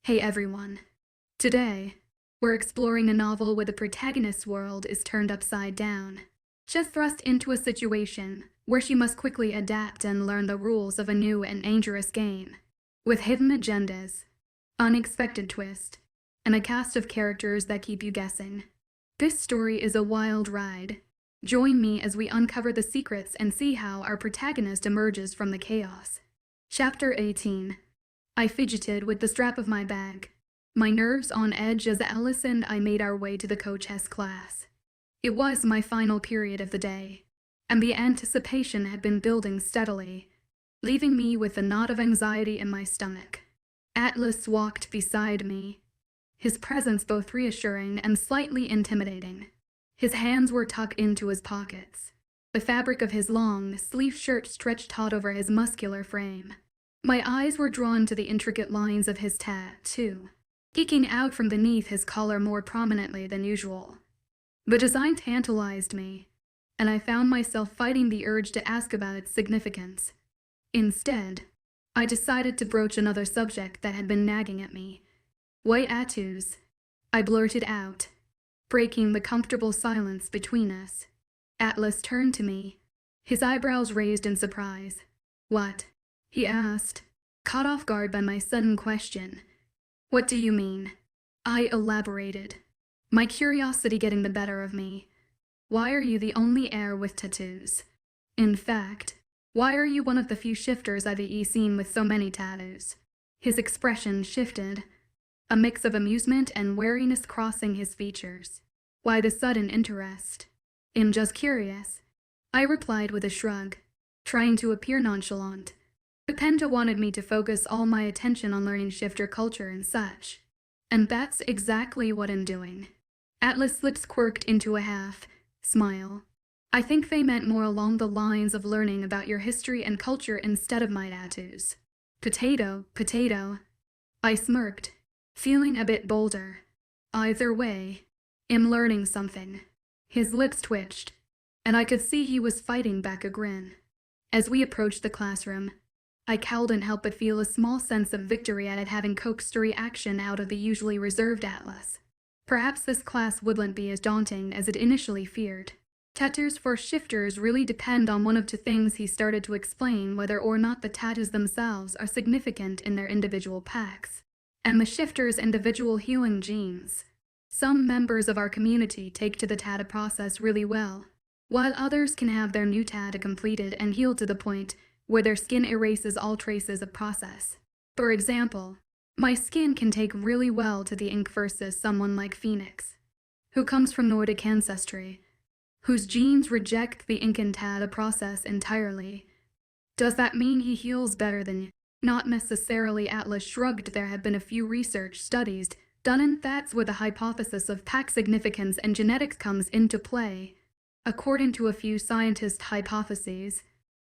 Hey everyone. Today, we're exploring a novel where the protagonist's world is turned upside down. She's thrust into a situation where she must quickly adapt and learn the rules of a new and dangerous game, with hidden agendas, unexpected twist, and a cast of characters that keep you guessing. This story is a wild ride. Join me as we uncover the secrets and see how our protagonist emerges from the chaos. Chapter 18. I fidgeted with the strap of my bag, my nerves on edge as Alice and I made our way to the co-chess class. It was my final period of the day, and the anticipation had been building steadily, leaving me with a knot of anxiety in my stomach. Atlas walked beside me, his presence both reassuring and slightly intimidating. His hands were tucked into his pockets, the fabric of his long, sleeved shirt stretched taut over his muscular frame. My eyes were drawn to the intricate lines of his tattoo, peeking out from beneath his collar more prominently than usual. The design tantalized me, and I found myself fighting the urge to ask about its significance. Instead, I decided to broach another subject that had been nagging at me. "White tattoos," I blurted out, breaking the comfortable silence between us. Atlas turned to me, his eyebrows raised in surprise. "What?" he asked, caught off guard by my sudden question. "What do you mean?" I elaborated, my curiosity getting the better of me. "Why are you the only heir with tattoos? In fact, why are you one of the few shifters I've seen with so many tattoos?" His expression shifted, a mix of amusement and wariness crossing his features. "Why the sudden interest?" "I'm just curious," I replied with a shrug, trying to appear nonchalant. The Penta wanted me to focus all my attention on learning shifter culture and such. And that's exactly what I'm doing. Atlas' lips quirked into a half-smile. "I think they meant more along the lines of learning about your history and culture instead of my tattoos." Potato. I smirked, feeling a bit bolder. "Either way, I'm learning something." His lips twitched, and I could see he was fighting back a grin. As we approached the classroom, I couldn't help but feel a small sense of victory at it having coaxed a reaction out of the usually reserved Atlas. Perhaps this class wouldn't be as daunting as it initially feared. Tattoos for shifters really depend on one of two things. He started to explain, whether or not the tattoos themselves are significant in their individual packs, and the shifter's individual healing genes. Some members of our community take to the tattoo process really well, while others can have their new tattoo completed and healed to the point where their skin erases all traces of process. For example, my skin can take really well to the ink versus someone like Phoenix, who comes from Nordic ancestry, whose genes reject the ink and tattoo process entirely. Does that mean he heals better than you? Not necessarily. Atlas shrugged. There have been a few research studies done, and that's where the hypothesis of pack significance and genetics comes into play. According to a few scientist hypotheses,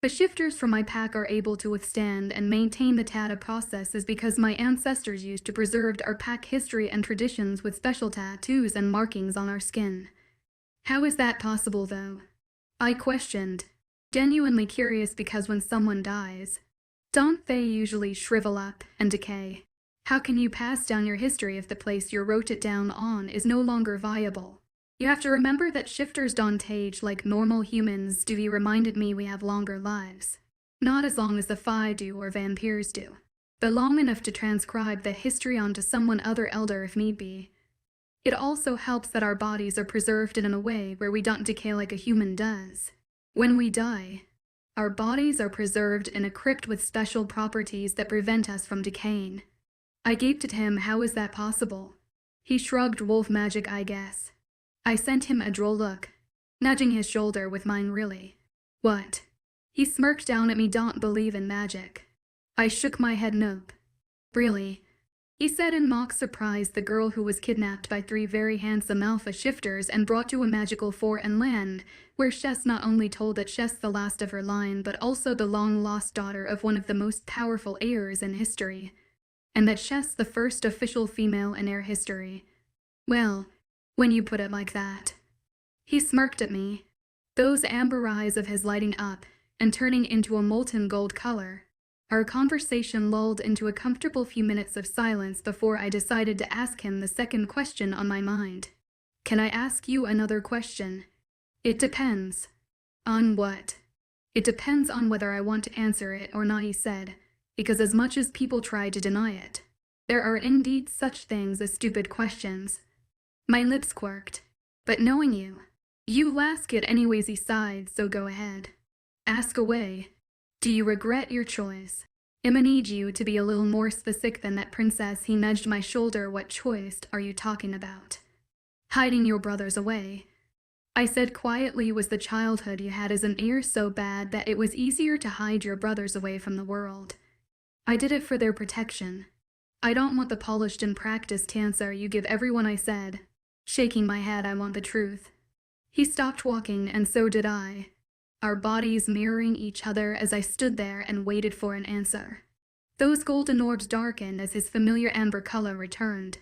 the shifters from my pack are able to withstand and maintain the tattoo process is because my ancestors used to preserve our pack history and traditions with special tattoos and markings on our skin. How is that possible, though? I questioned, genuinely curious, because when someone dies, don't they usually shrivel up and decay? How can you pass down your history if the place you wrote it down on is no longer viable? You have to remember that shifters don't age like normal humans do. He reminded me we have longer lives. Not as long as the Fae do or vampires do, but long enough to transcribe the history onto someone other elder if need be. It also helps that our bodies are preserved in a way where we don't decay like a human does. When we die, our bodies are preserved in a crypt with special properties that prevent us from decaying. I gaped at him. How is that possible? He shrugged. Wolf magic, I guess. I sent him a droll look, nudging his shoulder with mine. Really? What? He smirked down at me. Don't believe in magic. I shook my head. Nope. Really? He said in mock surprise. The girl who was kidnapped by 3 very handsome alpha shifters and brought to a magical foreign land, where she's not only told that she's the last of her line, but also the long-lost daughter of one of the most powerful heirs in history, and that she's the first official female in heir history. Well, when you put it like that. He smirked at me, those amber eyes of his lighting up and turning into a molten gold color. Our conversation lulled into a comfortable few minutes of silence before I decided to ask him the second question on my mind. Can I ask you another question? It depends. On what? It depends on whether I want to answer it or not, he said, because as much as people try to deny it, there are indeed such things as stupid questions. My lips quirked. But knowing you, you'll ask it anyways, he sighed, so go ahead. Ask away. Do you regret your choice? I'ma need you to be a little more specific than that, princess. He nudged my shoulder. What choice are you talking about? Hiding your brothers away. I said quietly. Was the childhood you had as an ear so bad that it was easier to hide your brothers away from the world? I did it for their protection. I don't want the polished and practiced answer you give everyone, I said, shaking my head. I want the truth. He stopped walking, and so did I, our bodies mirroring each other as I stood there and waited for an answer. Those golden orbs darkened as his familiar amber color returned,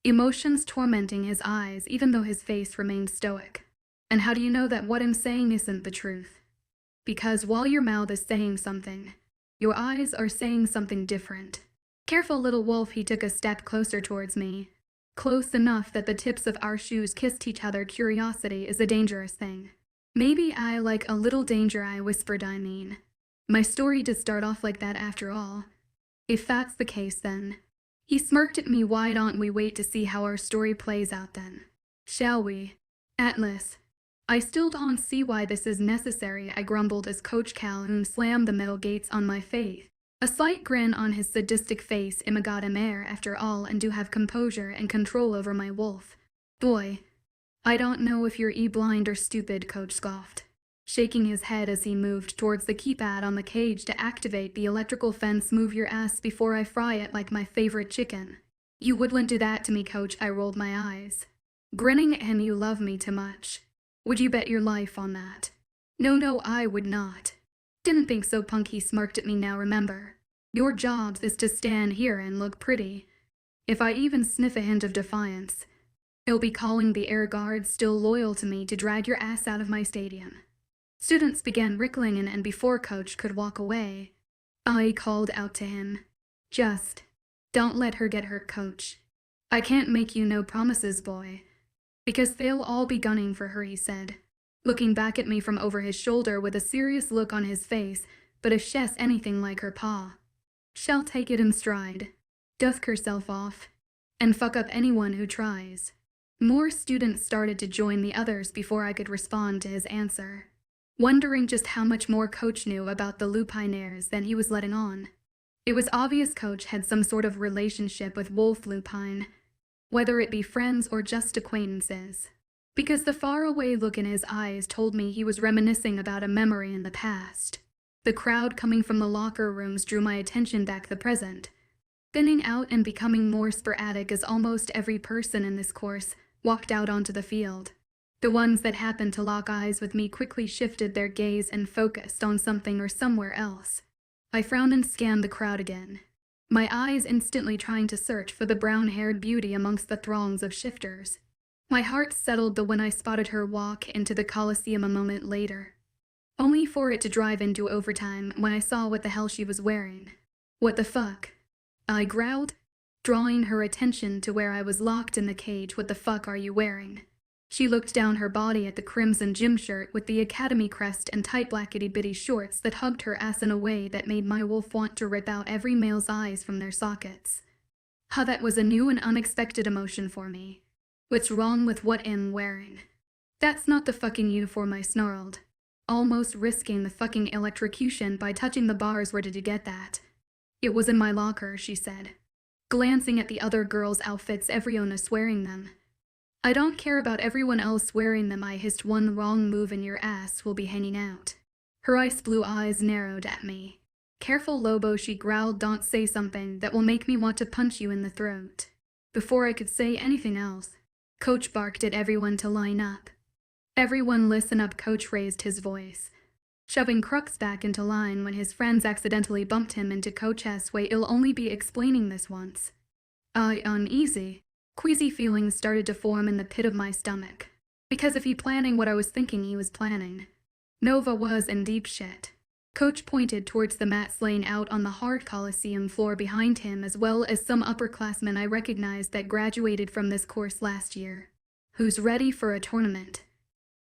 emotions tormenting his eyes even though his face remained stoic. And how do you know that what I'm saying isn't the truth? Because while your mouth is saying something, your eyes are saying something different. Careful, little wolf. He took a step closer towards me, close enough that the tips of our shoes kissed each other. Curiosity is a dangerous thing. Maybe I like a little danger, I whispered. I mean, my story did start off like that after all. If that's the case, then. He smirked at me. Why don't we wait to see how our story plays out then? Shall we? Atlas. I still don't see why this is necessary, I grumbled as Coach Calhoun slammed the metal gates on my face. A slight grin on his sadistic face. I'ma got him air after all and do have composure and control over my wolf. Boy. I don't know if you're blind or stupid, Coach scoffed, shaking his head as he moved towards the keypad on the cage to activate the electrical fence. Move your ass before I fry it like my favorite chicken. You wouldn't do that to me, Coach. I rolled my eyes, grinning at him. You love me too much. Would you bet your life on that? No, I would not. Didn't think so, punk. He smirked at me. Now remember, your job is to stand here and look pretty. If I even sniff a hint of defiance, I'll be calling the air guards, still loyal to me, to drag your ass out of my stadium. Students began rickling and before Coach could walk away, I called out to him. Just don't let her get hurt, Coach. I can't make you no promises, boy. Because they'll all be gunning for her, he said, looking back at me from over his shoulder with a serious look on his face. But if she's anything like her pa, she'll take it in stride, dusk herself off, and fuck up anyone who tries. More students started to join the others before I could respond to his answer, wondering just how much more Coach knew about the Lupinaires than he was letting on. It was obvious Coach had some sort of relationship with Wolf Lupine, whether it be friends or just acquaintances, because the faraway look in his eyes told me he was reminiscing about a memory in the past. The crowd coming from the locker rooms drew my attention back to the present, thinning out and becoming more sporadic as almost every person in this course walked out onto the field. The ones that happened to lock eyes with me quickly shifted their gaze and focused on something or somewhere else. I frowned and scanned the crowd again, my eyes instantly trying to search for the brown-haired beauty amongst the throngs of shifters. My heart settled when I spotted her walk into the Coliseum a moment later, only for it to drive into overtime when I saw what the hell she was wearing. What the fuck? I growled, drawing her attention to where I was locked in the cage. What the fuck are you wearing? She looked down her body at the crimson gym shirt with the academy crest and tight black itty-bitty shorts that hugged her ass in a way that made my wolf want to rip out every male's eyes from their sockets. That was a new and unexpected emotion for me. What's wrong with what I'm wearing? That's not the fucking uniform, I snarled, almost risking the fucking electrocution by touching the bars. Where did you get that? It was in my locker, she said, glancing at the other girls' outfits, everyone is wearing them. I don't care about everyone else wearing them, I hissed. One wrong move and your ass will be hanging out. Her ice blue eyes narrowed at me. Careful, Lobo, she growled. Don't say something that will make me want to punch you in the throat. Before I could say anything else, Coach barked at everyone to line up. Everyone listen up, Coach raised his voice, shoving Crux back into line when his friends accidentally bumped him into Coach's way. I'll only be explaining this once. Uneasy, queasy feelings started to form in the pit of my stomach, because if he planning what I was thinking he was planning, Nova was in deep shit. Coach pointed towards the mats laying out on the hard Coliseum floor behind him, as well as some upperclassmen I recognized that graduated from this course last year. Who's ready for a tournament?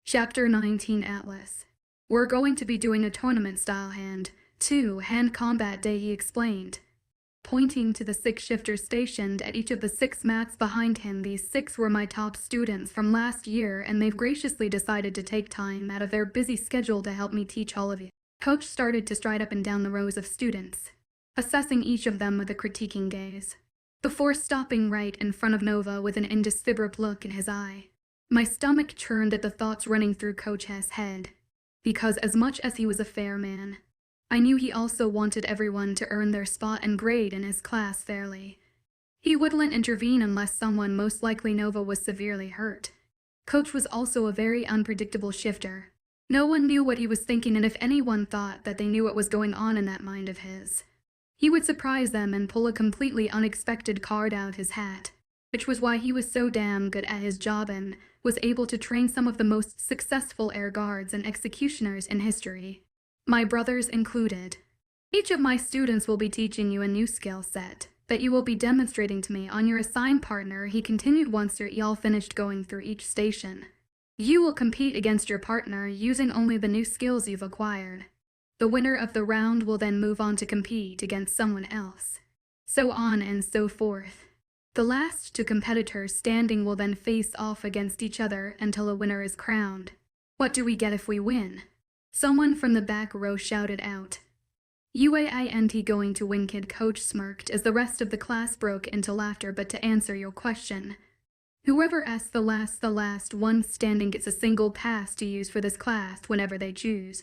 Chapter 19 Atlas. We're going to be doing a tournament-style hand combat day, he explained, pointing to the 6 shifters stationed at each of the 6 mats behind him. These 6 were my top students from last year, and they've graciously decided to take time out of their busy schedule to help me teach all of you. Coach started to stride up and down the rows of students, assessing each of them with a critiquing gaze, before stopping right in front of Nova with an indescribable look in his eye. My stomach churned at the thoughts running through Coach's head, because as much as he was a fair man, I knew he also wanted everyone to earn their spot and grade in his class fairly. He wouldn't intervene unless someone, most likely Nova, was severely hurt. Coach was also a very unpredictable shifter. No one knew what he was thinking, and if anyone thought that they knew what was going on in that mind of his, he would surprise them and pull a completely unexpected card out his hat, which was why he was so damn good at his job and was able to train some of the most successful air guards and executioners in history, my brothers included. Each of my students will be teaching you a new skill set that you will be demonstrating to me on your assigned partner, he continued once y'all finished going through each station. You will compete against your partner using only the new skills you've acquired. The winner of the round will then move on to compete against someone else. So on and so forth. The last 2 competitors standing will then face off against each other until a winner is crowned. What do we get if we win? Someone from the back row shouted out. You ain't going to win, kid, Coach smirked as the rest of the class broke into laughter. But to answer your question, whoever asks the last one standing gets a single pass to use for this class whenever they choose.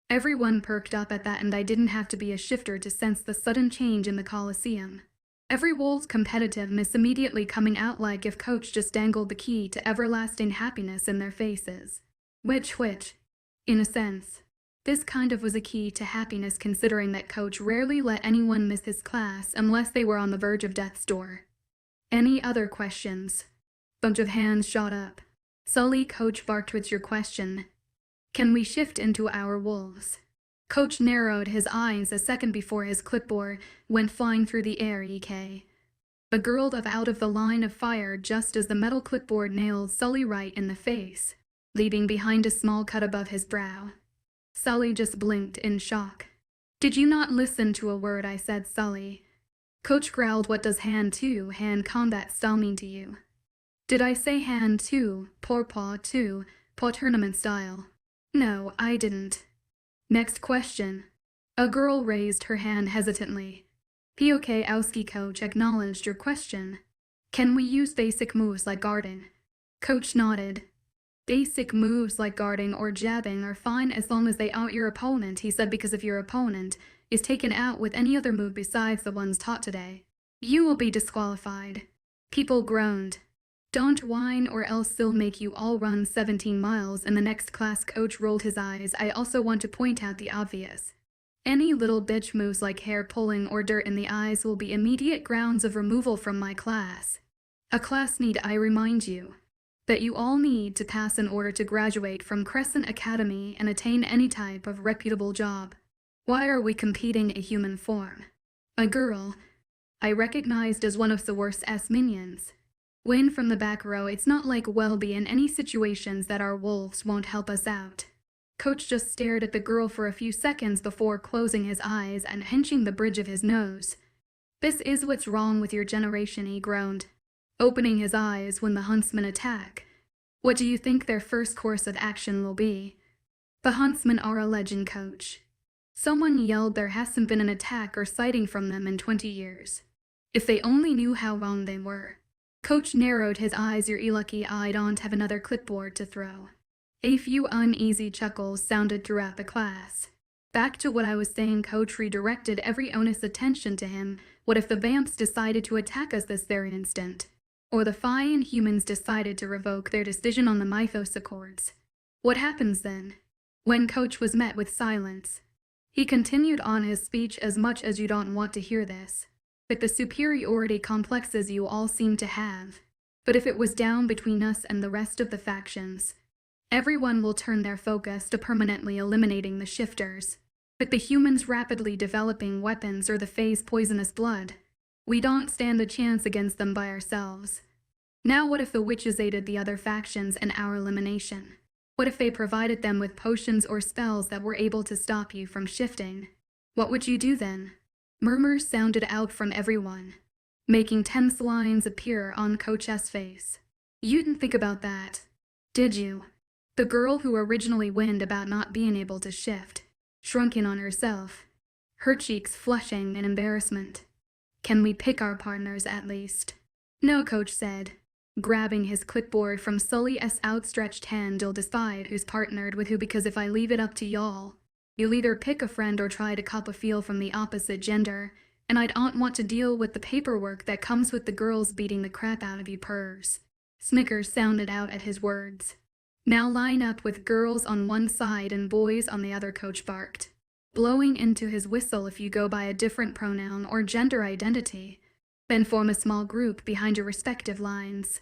Everyone perked up at that, and I didn't have to be a shifter to sense the sudden change in the Coliseum. Every wolf's competitiveness immediately coming out like if Coach just dangled the key to everlasting happiness in their faces. Which, in a sense, this kind of was a key to happiness, considering that Coach rarely let anyone miss his class unless they were on the verge of death's door. Any other questions? Bunch of hands shot up. Sully, Coach barked, what's your question? Can we shift into our wolves? Coach narrowed his eyes a second before his clipboard went flying through the air. But gurgled out of the line of fire just as the metal clipboard nailed Sully right in the face, leaving behind a small cut above his brow. Sully just blinked in shock. Did you not listen to a word I said, Sully? Coach growled, what does hand combat style mean to you? Did I say hand paw tournament style? No, I didn't. Next question. A girl raised her hand hesitantly. Owski, Coach acknowledged your question. Can we use basic moves like guarding? Coach nodded. Basic moves like guarding or jabbing are fine as long as they out your opponent, he said, because if your opponent is taken out with any other move besides the ones taught today, you will be disqualified. People groaned. Don't whine or else they'll make you all run 17 miles in the next class. Coach rolled his eyes. I also want to point out the obvious. Any little bitch moves like hair pulling or dirt in the eyes will be immediate grounds of removal from my class. A class, need I remind you that you all need to pass in order to graduate from Crescent Academy and attain any type of reputable job. Why are we competing a human form? A girl I recognized as one of the worst minions. Win from the back row. It's not like we'll be in any situations that our wolves won't help us out. Coach just stared at the girl for a few seconds before closing his eyes and hinching the bridge of his nose. This is what's wrong with your generation, he groaned, opening his eyes when the huntsmen attack. What do you think their first course of action will be? The huntsmen are a legend, Coach. Someone yelled there hasn't been an attack or sighting from them in 20 years. If they only knew how wrong they were. Coach narrowed his eyes. You're lucky I don't have another clipboard to throw. A few uneasy chuckles sounded throughout the class. Back to what I was saying, Coach redirected every onus attention to him. What if the vamps decided to attack us this very instant? Or the fine humans decided to revoke their decision on the Mythos Accords? What happens then? When Coach was met with silence, he continued on his speech. As much as you don't want to hear this, but the superiority complexes you all seem to have. But if it was down between us and the rest of the factions, everyone will turn their focus to permanently eliminating the shifters. With the humans rapidly developing weapons or the Fae's poisonous blood, we don't stand a chance against them by ourselves. Now what if the witches aided the other factions in our elimination? What if they provided them with potions or spells that were able to stop you from shifting? What would you do then? Murmurs sounded out from everyone, making tense lines appear on Coach S' face. You didn't think about that, did you? The girl who originally whined about not being able to shift shrunk in on herself, her cheeks flushing in embarrassment. Can we pick our partners at least? No, Coach said, grabbing his clipboard from Sully's outstretched hand. You'll decide who's partnered with who, because if I leave it up to y'all, you'll either pick a friend or try to cop a feel from the opposite gender, and I don't want to deal with the paperwork that comes with the girls beating the crap out of you purrs. Snickers sounded out at his words. Now line up with girls on one side and boys on the other, Coach barked, blowing into his whistle. If you go by a different pronoun or gender identity, then form a small group behind your respective lines.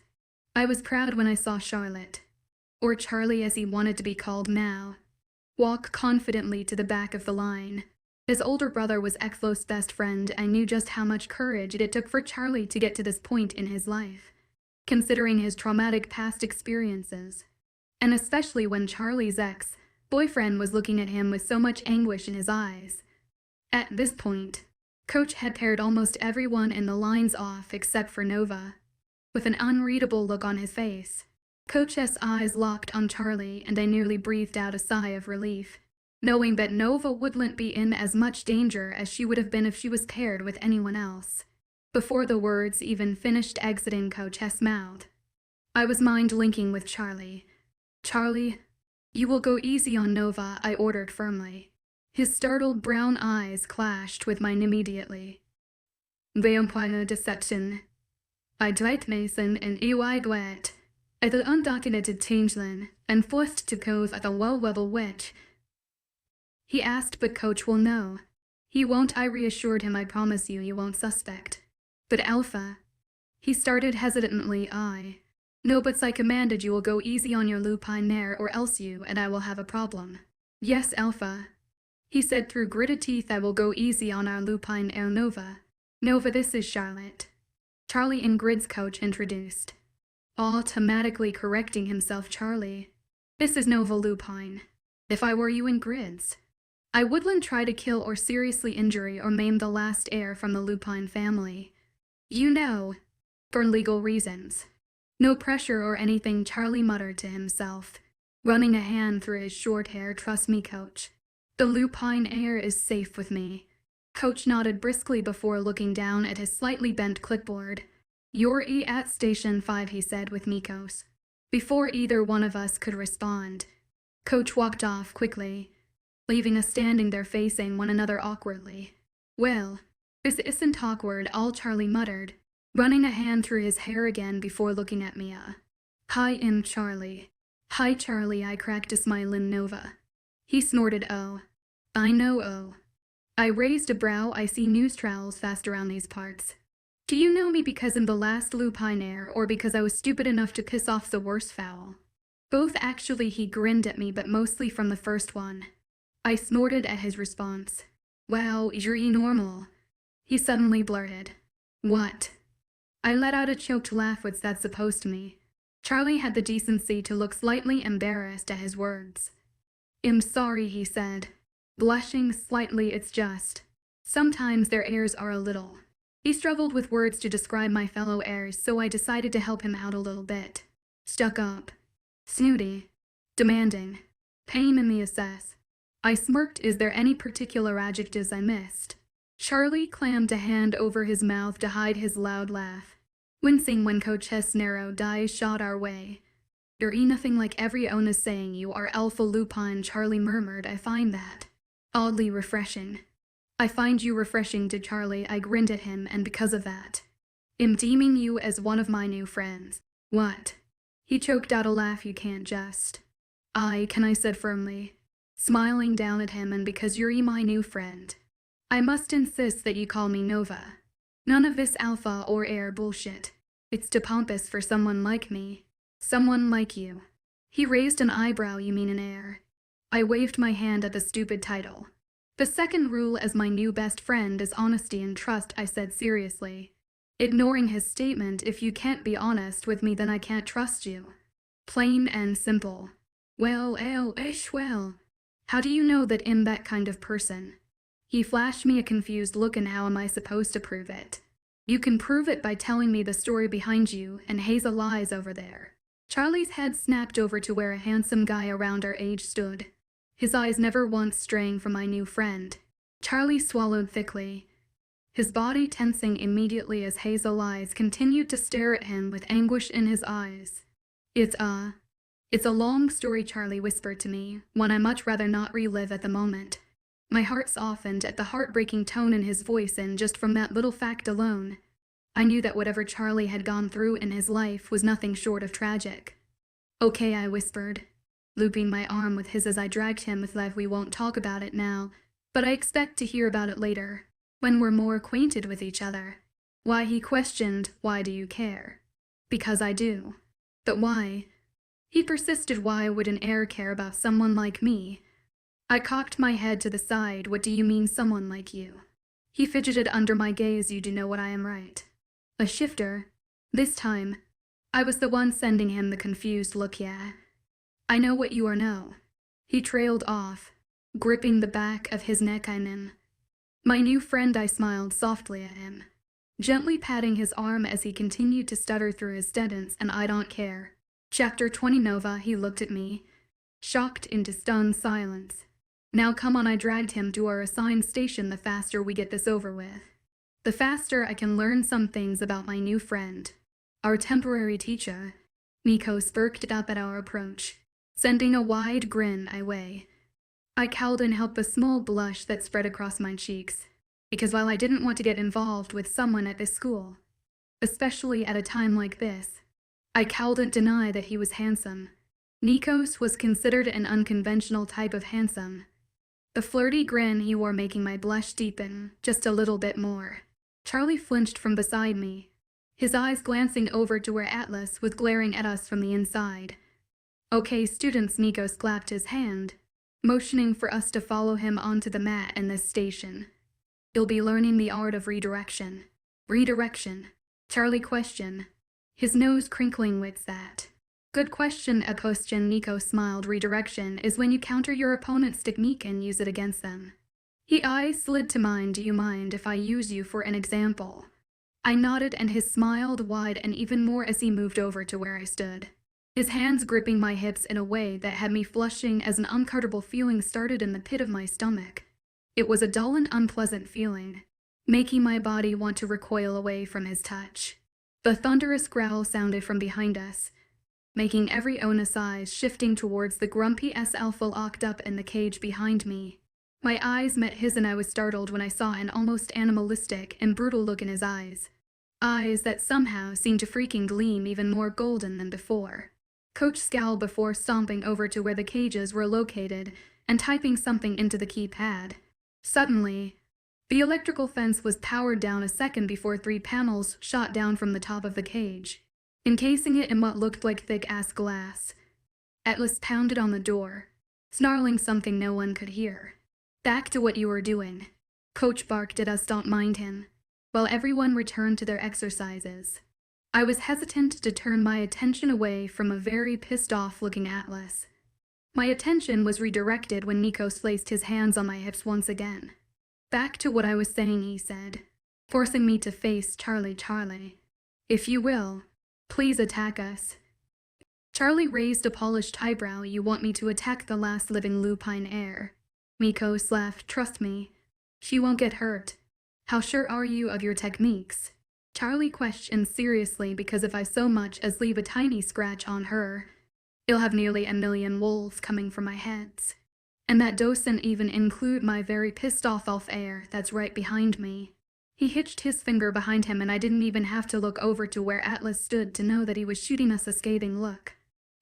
I was proud when I saw Charlotte, or Charlie as he wanted to be called now, walk confidently to the back of the line. His older brother was Ekflos's best friend. I knew just how much courage it took for Charlie to get to this point in his life, considering his traumatic past experiences. And especially when Charlie's ex-boyfriend was looking at him with so much anguish in his eyes. At this point, Coach had paired almost everyone in the lines off except for Nova. With an unreadable look on his face, Coach's eyes locked on Charlie, and I nearly breathed out a sigh of relief, knowing that Nova wouldn't be in as much danger as she would have been if she was paired with anyone else. Before the words even finished exiting Coach's mouth, I was mind-linking with Charlie. Charlie, you will go easy on Nova, I ordered firmly. His startled brown eyes clashed with mine immediately. "'Vampire deception. I Dwight Mason and EY Dwight, as an undocumented changeling and forced to pose as a low-level witch." He asked, but Coach will know. He won't, I reassured him. I promise you won't suspect. But Alpha, he started hesitantly. No, but I commanded you will go easy on your Lupine there, or else you and I will have a problem. Yes, Alpha, he said through gritted teeth. I will go easy on our Lupine air. Nova. Nova, this is Charlotte. Charlie in Grid's, Coach introduced, automatically correcting himself. Charlie, this is Nova Lupine. If I were you in Grids, I wouldn't try to kill or seriously injure or maim the last heir from the Lupine family. You know, for legal reasons. No pressure or anything, Charlie muttered to himself, running a hand through his short hair. Trust me, Coach. The Lupine heir is safe with me. Coach nodded briskly before looking down at his slightly bent clipboard. You're at Station 5, he said with Mikos. Before either one of us could respond, Coach walked off quickly, leaving us standing there facing one another awkwardly. Well, this isn't awkward, all Charlie muttered, running a hand through his hair again before looking at Mia. Hi, I'm Charlie. Hi, Charlie, I cracked a smile in Nova. He snorted. Oh. I know, oh. I raised a brow. I see news travels fast around these parts. Do you know me because I'm the last Lupine heir, or because I was stupid enough to piss off the worst fowl? Both, actually. He grinned at me, but mostly from the first one. I snorted at his response. Wow, you're normal. He suddenly blurted. What? I let out a choked laugh. What's that supposed to mean? Charlie had the decency to look slightly embarrassed at his words. I'm sorry, he said, blushing slightly. It's just, sometimes their airs are a little. He struggled with words to describe my fellow heirs, so I decided to help him out a little bit. Stuck up, snooty, demanding, pain in the assess. I smirked. Is there any particular adjectives I missed? Charlie clammed a hand over his mouth to hide his loud laugh, wincing when Coach's narrowed eyes shot our way. You're nothing like every owner saying you are Alpha Lupine, Charlie murmured. I find that oddly refreshing. I find you refreshing, did Charlie. I grinned at him, and because of that, I'm deeming you as one of my new friends. What? He choked out a laugh. You can't just. Can, I said firmly, smiling down at him, and because you're my new friend, I must insist that you call me Nova. None of this alpha or heir bullshit. It's too pompous for someone like me. Someone like you. He raised an eyebrow. You mean an heir? I waved my hand at the stupid title. The second rule as my new best friend is honesty and trust, I said seriously, ignoring his statement. If you can't be honest with me, then I can't trust you. Plain and simple. Well, well. How do you know that I'm that kind of person? He flashed me a confused look, and how am I supposed to prove it? You can prove it by telling me the story behind you and Hazel eyes over there. Charlie's head snapped over to where a handsome guy around our age stood, his eyes never once straying from my new friend. Charlie swallowed thickly, his body tensing immediately as Hazel eyes continued to stare at him with anguish in his eyes. It's a long story, Charlie whispered to me, one I much rather not relive at the moment. My heart softened at the heartbreaking tone in his voice, and just from that little fact alone, I knew that whatever Charlie had gone through in his life was nothing short of tragic. Okay, I whispered, looping my arm with his as I dragged him with Lev. We won't talk about it now, but I expect to hear about it later, when we're more acquainted with each other. Why, he questioned, why do you care? Because I do. But why? He persisted, why would an heir care about someone like me? I cocked my head to the side. What do you mean, someone like you? He fidgeted under my gaze. You do know what I am, right? A shifter. This time, I was the one sending him the confused look. Yeah. I know what you are now. He trailed off, gripping the back of his neck. My new friend. I smiled softly at him, gently patting his arm as he continued to stutter through his sentence, and I don't care. Chapter 20 Nova. He looked at me, shocked into stunned silence. Now come on, I dragged him to our assigned station. The faster we get this over with, the faster I can learn some things about my new friend, our temporary teacher. Nico smirked up at our approach, sending a wide grin my way. I cowled and helped a small blush that spread across my cheeks, because while I didn't want to get involved with someone at this school, especially at a time like this, I couldn't deny that he was handsome. Nikos was considered an unconventional type of handsome, the flirty grin he wore making my blush deepen just a little bit more. Charlie flinched from beside me, his eyes glancing over to where Atlas was glaring at us from the inside. Okay, students, Nikos clapped his hand, motioning for us to follow him onto the mat in this station. You'll be learning the art of redirection. Redirection? Charlie questioned, his nose crinkling with that. Good question, a question. Nico smiled. Redirection is when you counter your opponent's technique and use it against them. His eyes slid to mine. Do you mind if I use you for an example? I nodded, and his smiled wide and even more as he moved over to where I stood, his hands gripping my hips in a way that had me flushing as an uncomfortable feeling started in the pit of my stomach. It was a dull and unpleasant feeling, making my body want to recoil away from his touch. The thunderous growl sounded from behind us, making every onus eyes shifting towards the grumpy alpha locked up in the cage behind me. My eyes met his, and I was startled when I saw an almost animalistic and brutal look in his eyes. Eyes that somehow seemed to freaking gleam even more golden than before. Coach scowled before stomping over to where the cages were located and typing something into the keypad. Suddenly, the electrical fence was powered down a second before 3 panels shot down from the top of the cage, encasing it in what looked like thick-ass glass. Atlas pounded on the door, snarling something no one could hear. Back to what you were doing. Coach barked at us. Don't mind him, while everyone returned to their exercises. I was hesitant to turn my attention away from a very pissed-off looking Atlas. My attention was redirected when Nikos placed his hands on my hips once again. Back to what I was saying, he said, forcing me to face Charlie. Charlie, if you will, please attack us. Charlie raised a polished eyebrow. You want me to attack the last living Lupine heir? Nikos laughed. Trust me, she won't get hurt. How sure are you of your techniques? Charlie questioned seriously, because if I so much as leave a tiny scratch on her, it'll have nearly 1 million wolves coming from my heads. And that doesn't even include my very pissed off heir that's right behind me. He hitched his finger behind him, and I didn't even have to look over to where Atlas stood to know that he was shooting us a scathing look.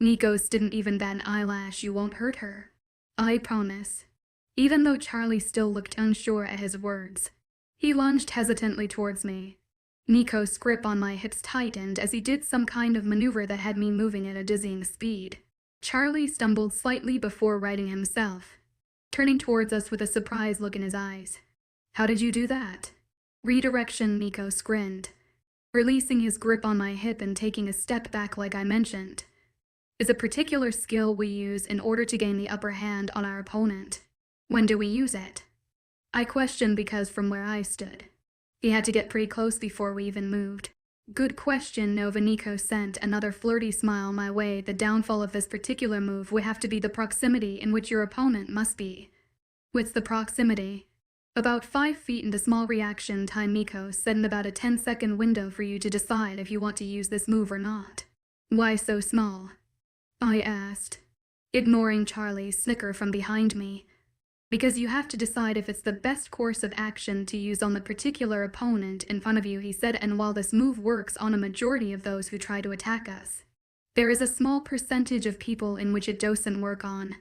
Nikos didn't even bat an eyelash. You won't hurt her, I promise. Even though Charlie still looked unsure at his words, he lunged hesitantly towards me. Nikos' grip on my hips tightened as he did some kind of maneuver that had me moving at a dizzying speed. Charlie stumbled slightly before righting himself, turning towards us with a surprised look in his eyes. "How did you do that?" Redirection, Nikos grinned, releasing his grip on my hip and taking a step back like I mentioned. Is a particular skill we use in order to gain the upper hand on our opponent. When do we use it? I questioned because from where I stood, he had to get pretty close before we even moved. Good question, Nova. Nikos sent another flirty smile my way. The downfall of this particular move would have to be the proximity in which your opponent must be. What's the proximity? About 5 feet into small reaction time, Nikos said, in about a 10-second window for you to decide if you want to use this move or not. Why so small? I asked, ignoring Charlie's snicker from behind me. Because you have to decide if it's the best course of action to use on the particular opponent in front of you, he said, and while this move works on a majority of those who try to attack us, there is a small percentage of people in which it doesn't work on.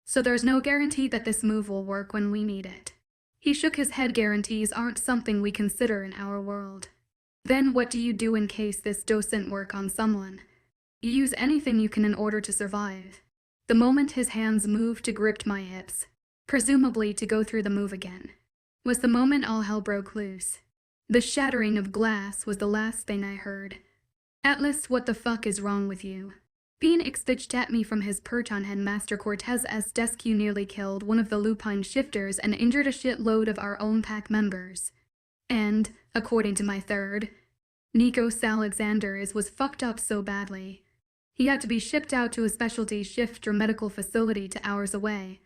So there's no guarantee that this move will work when we need it. He shook his head. Guarantees aren't something we consider in our world. Then what do you do in case this doesn't work on someone? You use anything you can in order to survive. The moment his hands moved to grip my hips, presumably to go through the move again, was the moment all hell broke loose. The shattering of glass was the last thing I heard. Atlas, what the fuck is wrong with you? Phoenix bitched at me from his perch on Headmaster Cortez's desk. You nearly killed one of the Lupine shifters and injured a shitload of our own pack members. And, according to my third, Nikos Alexander was fucked up so badly. He had to be shipped out to a specialty shift or medical facility 2 hours away.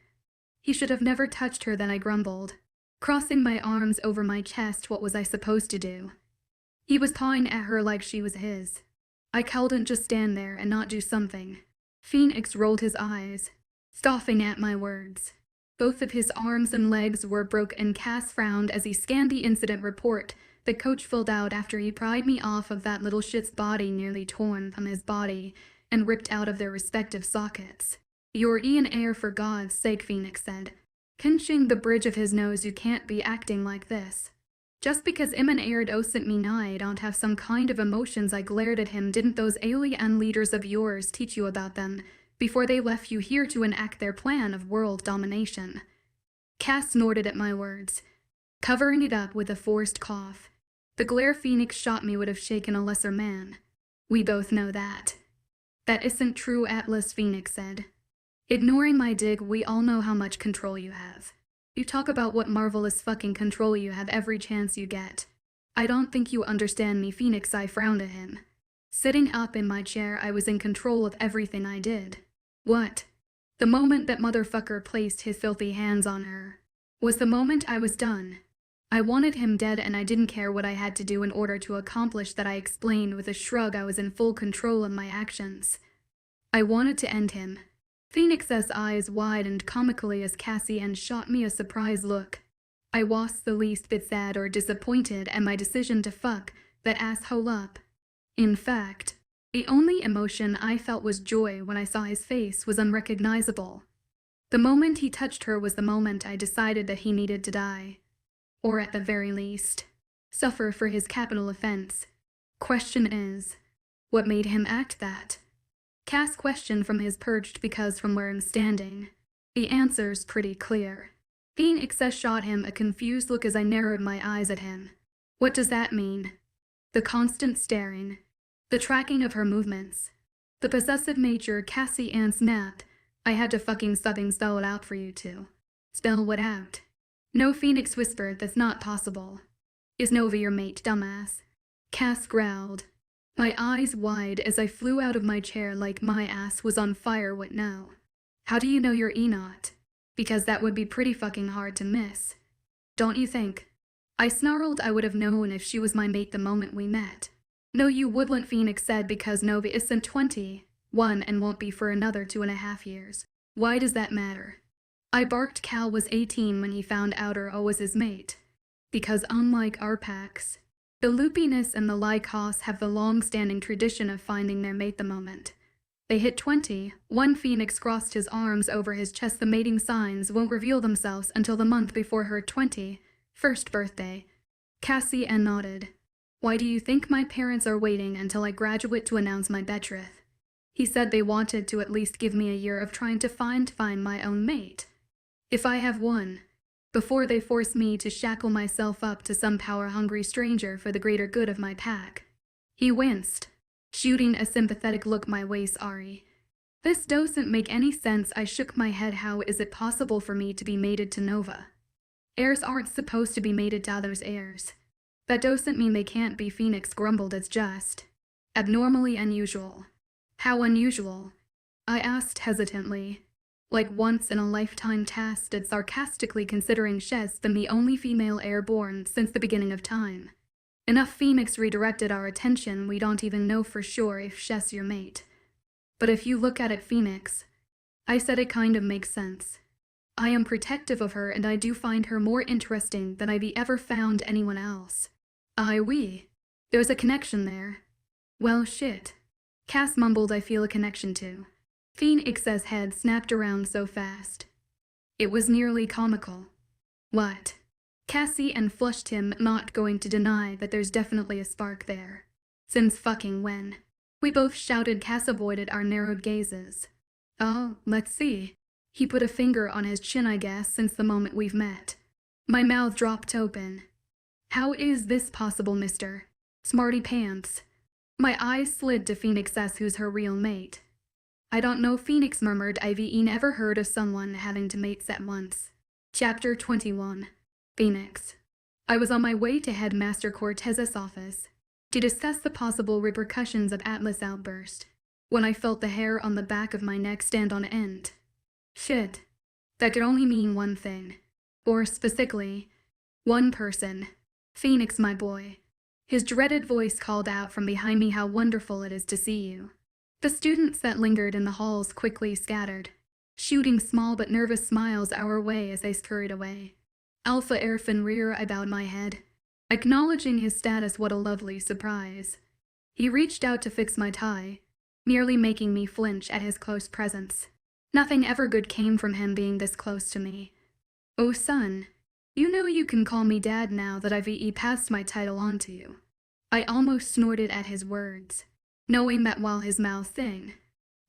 He should have never touched her. Then I grumbled, crossing my arms over my chest. What was I supposed to do? He was pawing at her like she was his. I couldn't just stand there and not do something. Phoenix rolled his eyes, scoffing at my words. Both of his arms and legs were broke, and Cass frowned as he scanned the incident report the coach filled out after he pried me off of that little shit's body, nearly torn from his body and ripped out of their respective sockets. "You're Ian Air, for God's sake," Phoenix said, pinching the bridge of his nose. "You can't be acting like this. Just because Ian Air doesn't mean I don't have some kind of emotions." I glared at him. "Didn't those alien leaders of yours teach you about them before they left you here to enact their plan of world domination?" Cass snorted at my words, covering it up with a forced cough. The glare Phoenix shot me would have shaken a lesser man. "We both know that." "That isn't true, Atlas," Phoenix said, ignoring my dig. "We all know how much control you have. You talk about what marvelous fucking control you have every chance you get. I don't think you understand me, Phoenix." I frowned at him. Sitting up in my chair, I was in control of everything I did. What? The moment that motherfucker placed his filthy hands on her was the moment I was done. I wanted him dead, and I didn't care what I had to do in order to accomplish that. I explained with a shrug. I was in full control of my actions. I wanted to end him. Phoenix's eyes widened comically as Cassian shot me a surprised look. I was the least bit sad or disappointed at my decision to fuck that asshole up. In fact, the only emotion I felt was joy. When I saw his face was unrecognizable. The moment he touched her was the moment I decided that he needed to die. Or at the very least, suffer for his capital offense. Question is, what made him act that? Cass questioned from his perch, because from where I'm standing, the answer's pretty clear. Phoenix shot him a confused look as I narrowed my eyes at him. What does that mean? The constant staring, the tracking of her movements, the possessive nature. Cassian snapped. I had to fucking spell it out for you to. Spell what out? No, Phoenix whispered. That's not possible. Is Nova your mate, dumbass? Cass growled, my eyes wide as I flew out of my chair like my ass was on fire. What now? How do you know you're not? Because that would be pretty fucking hard to miss. Don't you think? I snarled. I would have known if she was my mate the moment we met. No, you wouldn't, Phoenix said, because Nova isn't 21 and won't be for another 2.5 years. Why does that matter? I barked. Cal was 18 when he found out or was his mate. Because unlike our packs, the Lupinus and the Lycos have the long-standing tradition of finding their mate the moment they hit 20. Phoenix crossed his arms over his chest. The mating signs won't reveal themselves until the month before her 21st birthday. Cassian nodded. Why do you think my parents are waiting until I graduate to announce my betrothed? He said they wanted to at least give me a year of trying to find my own mate. If I have won, before they force me to shackle myself up to some power-hungry stranger for the greater good of my pack. He winced, shooting a sympathetic look my way. Sorry. This doesn't make any sense. I shook my head. How is it possible for me to be mated to Nova? Heirs aren't supposed to be mated to others' heirs. That doesn't mean they can't be. Phoenix grumbled. It's just abnormally unusual. How unusual? I asked hesitantly. Like once in a lifetime tasted sarcastically, considering she's been the only female heir born since the beginning of time. Enough. Phoenix redirected our attention. We don't even know for sure if she's your mate. But if you look at it, Phoenix, I said, it kind of makes sense. I am protective of her and I do find her more interesting than I've ever found anyone else. There's a connection there. Well, shit. Cass mumbled. I feel a connection too. Phoenix's head snapped around so fast. It was nearly comical. What? Cassie and flushed him, not going to deny that there's definitely a spark there. Since fucking when? We both shouted. Cass avoided our narrowed gazes. Oh, let's see. He put a finger on his chin. I guess since the moment we've met. My mouth dropped open. How is this possible, Mr. Smarty Pants? My eyes slid to Phoenix as who's her real mate. I don't know, Phoenix murmured. I've never heard of someone having two mates at once. Chapter 21. Phoenix. I was on my way to Headmaster Cortez's office to discuss the possible repercussions of Atlas' outburst, when I felt the hair on the back of my neck stand on end. Shit. That could only mean one thing. Or specifically, one person. Phoenix, my boy. His dreaded voice called out from behind me. How wonderful it is to see you. The students that lingered in the halls quickly scattered, shooting small but nervous smiles our way as they scurried away. Alpha Heir Fenrir. I bowed my head, acknowledging his status. What a lovely surprise. He reached out to fix my tie, nearly making me flinch at his close presence. Nothing ever good came from him being this close to me. Oh son, you know you can call me Dad now that I've passed my title on to you. I almost snorted at his words, knowing that while his mouth thin,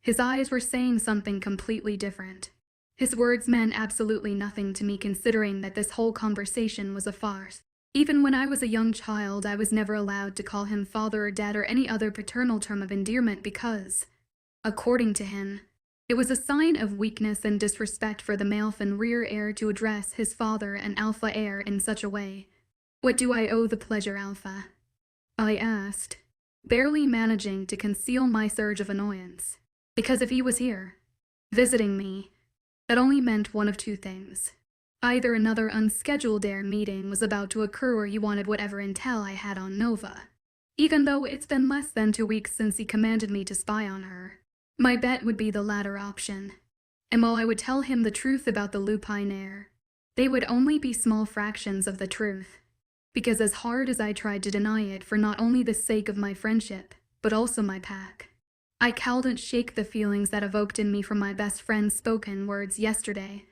his eyes were saying something completely different. His words meant absolutely nothing to me, considering that this whole conversation was a farce. Even when I was a young child, I was never allowed to call him father or dad or any other paternal term of endearment because, according to him, it was a sign of weakness and disrespect for the male Fenrir heir to address his father and Alpha heir in such a way. What do I owe the pleasure, Alpha? I asked, barely managing to conceal my surge of annoyance. Because if he was here, visiting me, that only meant one of two things. Either another unscheduled heir meeting was about to occur or you wanted whatever intel I had on Nova. Even though it's been less than 2 weeks since he commanded me to spy on her, my bet would be the latter option. And while I would tell him the truth about the Lupine heir, they would only be small fractions of the truth. Because as hard as I tried to deny it for not only the sake of my friendship, but also my pack, I couldn't shake the feelings that evoked in me from my best friend's spoken words yesterday.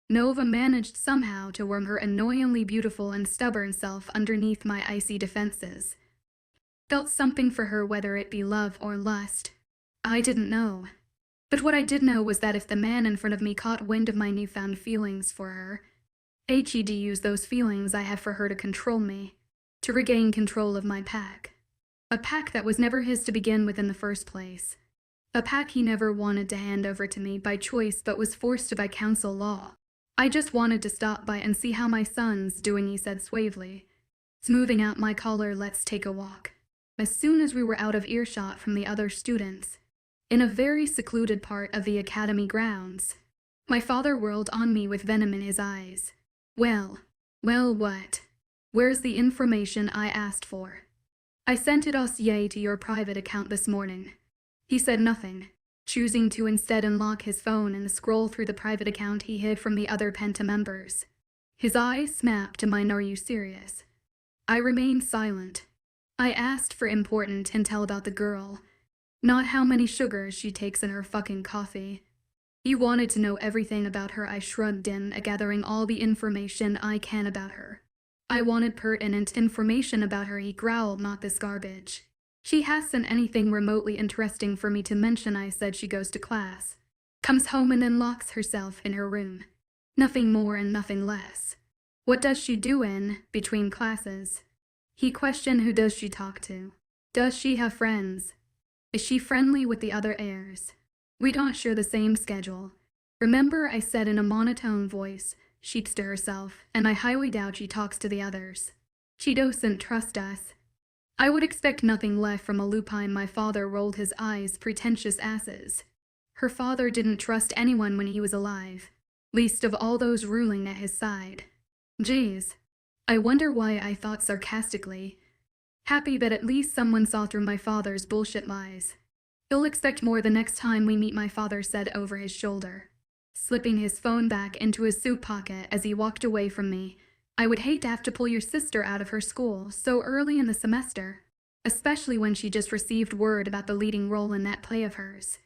Nova managed somehow to worm her annoyingly beautiful and stubborn self underneath my icy defenses. Felt something for her, whether it be love or lust. I didn't know. But what I did know was that if the man in front of me caught wind of my newfound feelings for her, he'd use those feelings I have for her to control me, to regain control of my pack. A pack that was never his to begin with in the first place. A pack he never wanted to hand over to me by choice but was forced to by council law. I just wanted to stop by and see how my son's doing, he said suavely, smoothing out my collar. Let's take a walk. As soon as we were out of earshot from the other students, in a very secluded part of the academy grounds, my father whirled on me with venom in his eyes. Well, what? Where's the information I asked for? I sent it to your private account this morning. He said nothing, choosing to instead unlock his phone and scroll through the private account he hid from the other Penta members. His eyes snapped to mine. Are you serious? I remained silent. I asked for important intel about the girl, not how many sugars she takes in her fucking coffee. He wanted to know everything about her. I shrugged in, gathering all the information I can about her. I wanted pertinent information about her, he growled. Not this garbage. She hasn't anything remotely interesting for me to mention. I said. She goes to class, comes home and then locks herself in her room. Nothing more and nothing less. What does she do in between classes? He questioned. Who does she talk to? Does she have friends? Is she friendly with the other heirs? We don't share the same schedule. Remember, I said in a monotone voice. She's to herself, and I highly doubt she talks to the others. She doesn't trust us. I would expect nothing less from a Lupine. My father rolled his eyes. Pretentious asses. Her father didn't trust anyone when he was alive, least of all those ruling at his side. Geez, I wonder why I thought sarcastically. Happy that at least someone saw through my father's bullshit lies. You'll expect more the next time we meet, my father said over his shoulder, slipping his phone back into his suit pocket as he walked away from me. I would hate to have to pull your sister out of her school so early in the semester, especially when she just received word about the leading role in that play of hers.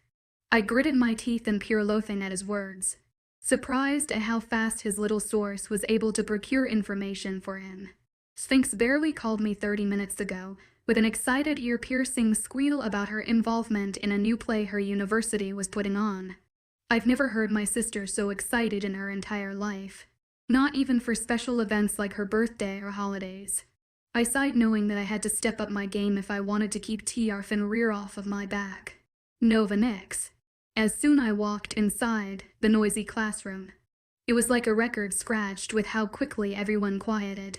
I gritted my teeth in pure loathing at his words, surprised at how fast his little source was able to procure information for him. Sphinx barely called me 30 minutes ago with an excited ear-piercing squeal about her involvement in a new play her university was putting on. I've never heard my sister so excited in her entire life, not even for special events like her birthday or holidays. I sighed knowing that I had to step up my game if I wanted to keep T.R.F. and rear off of my back. Nova Nix. As soon I walked inside the noisy classroom, it was like a record scratched with how quickly everyone quieted.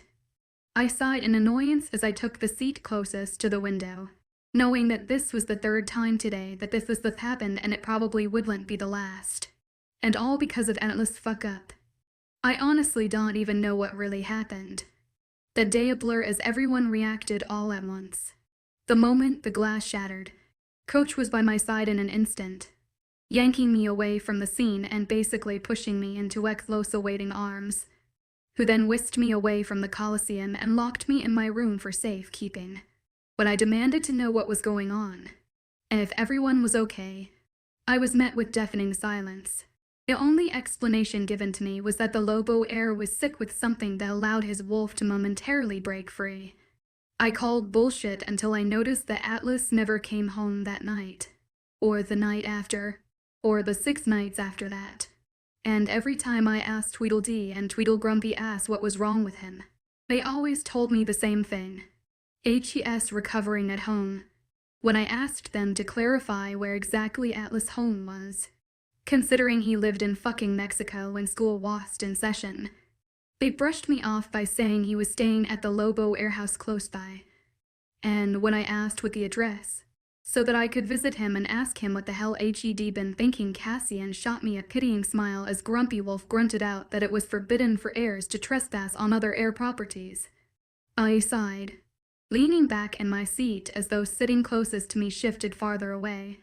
I sighed in annoyance as I took the seat closest to the window, knowing that this was the third time today that this has happened, and it probably wouldn't be the last. And all because of endless fuck up. I honestly don't even know what really happened. The day a blur as everyone reacted all at once. The moment the glass shattered, Coach was by my side in an instant, yanking me away from the scene and basically pushing me into close awaiting arms, who then whisked me away from the Coliseum and locked me in my room for safekeeping. When I demanded to know what was going on, and if everyone was okay, I was met with deafening silence. The only explanation given to me was that the Lobo heir was sick with something that allowed his wolf to momentarily break free. I called bullshit until I noticed that Atlas never came home that night, or the night after, or the 6 nights after that. And every time I asked Tweedledee and Tweedlegrumpy asked what was wrong with him, they always told me the same thing. HES recovering at home. When I asked them to clarify where exactly Atlas' home was, considering he lived in fucking Mexico when school wasn't in session, they brushed me off by saying he was staying at the Lobo Air House close by. And when I asked what the address, so that I could visit him and ask him what the hell HED been thinking, Cassian shot me a pitying smile as Grumpy Wolf grunted out that it was forbidden for heirs to trespass on other heir properties. I sighed, leaning back in my seat as those sitting closest to me shifted farther away,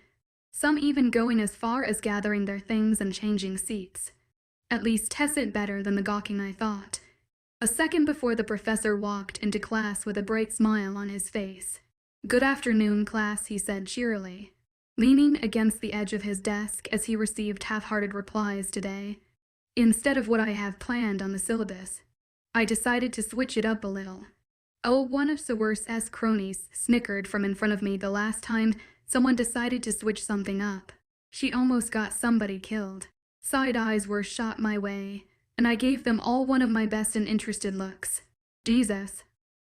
some even going as far as gathering their things and changing seats. At least test it better than the gawking I thought. A second before the professor walked into class with a bright smile on his face. "Good afternoon, class," he said cheerily, leaning against the edge of his desk as he received half-hearted replies today. Instead of what I have planned on the syllabus, I decided to switch it up a little. Oh, one of Sewer's cronies snickered from in front of me the last time someone decided to switch something up. She almost got somebody killed. Side eyes were shot my way, and I gave them all one of my best and interested looks. Jesus.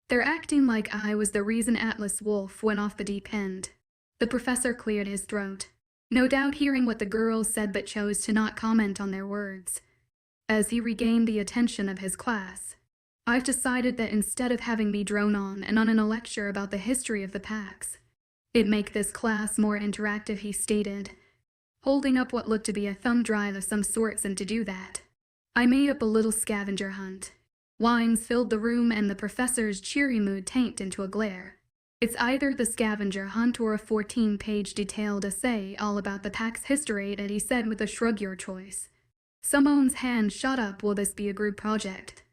They're acting like I was the reason Atlas Wolf went off the deep end. The professor cleared his throat, no doubt hearing what the girls said but chose to not comment on their words. As he regained the attention of his class, I've decided that instead of having me drone on and on in a lecture about the history of the packs, it'd make this class more interactive, he stated, holding up what looked to be a thumb drive of some sorts, and to do that, I made up a little scavenger hunt. Whines filled the room and the professor's cheery mood tanked into a glare. It's either the scavenger hunt or a 14-page detailed essay all about the pack's history, that he said with a shrug. Your choice. Simone's hand shot up. Will this be a group project?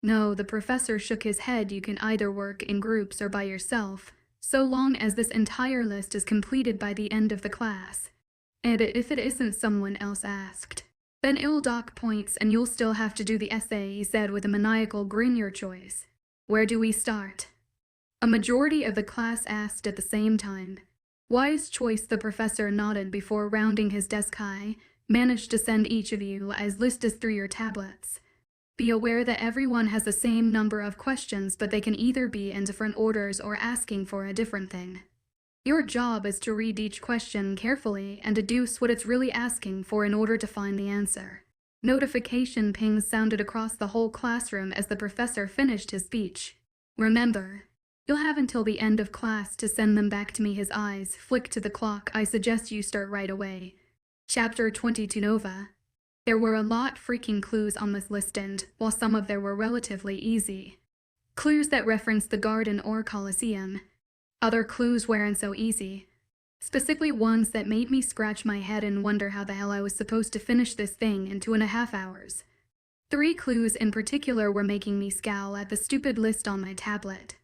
No, the professor shook his head. You can either work in groups or by yourself, so long as this entire list is completed by the end of the class. And if it isn't, someone else asked. Then it'll dock points and you'll still have to do the essay, he said with a maniacal grin. Your choice. Where do we start? A majority of the class asked at the same time. Wise choice, the professor nodded before rounding his desk high, Manage to send each of you as list as through your tablets. Be aware that everyone has the same number of questions, but they can either be in different orders or asking for a different thing. Your job is to read each question carefully and deduce what it's really asking for in order to find the answer. Notification pings sounded across the whole classroom as the professor finished his speech. Remember, you'll have until the end of class to send them back to me. His eyes flicked to the clock. I suggest you start right away. Chapter 22 Nova. There were a lot freaking clues on this list, and while some of them were relatively easy, clues that referenced the garden or Colosseum, other clues weren't so easy. Specifically ones that made me scratch my head and wonder how the hell I was supposed to finish this thing in 2.5 hours. 3 clues in particular were making me scowl at the stupid list on my tablet.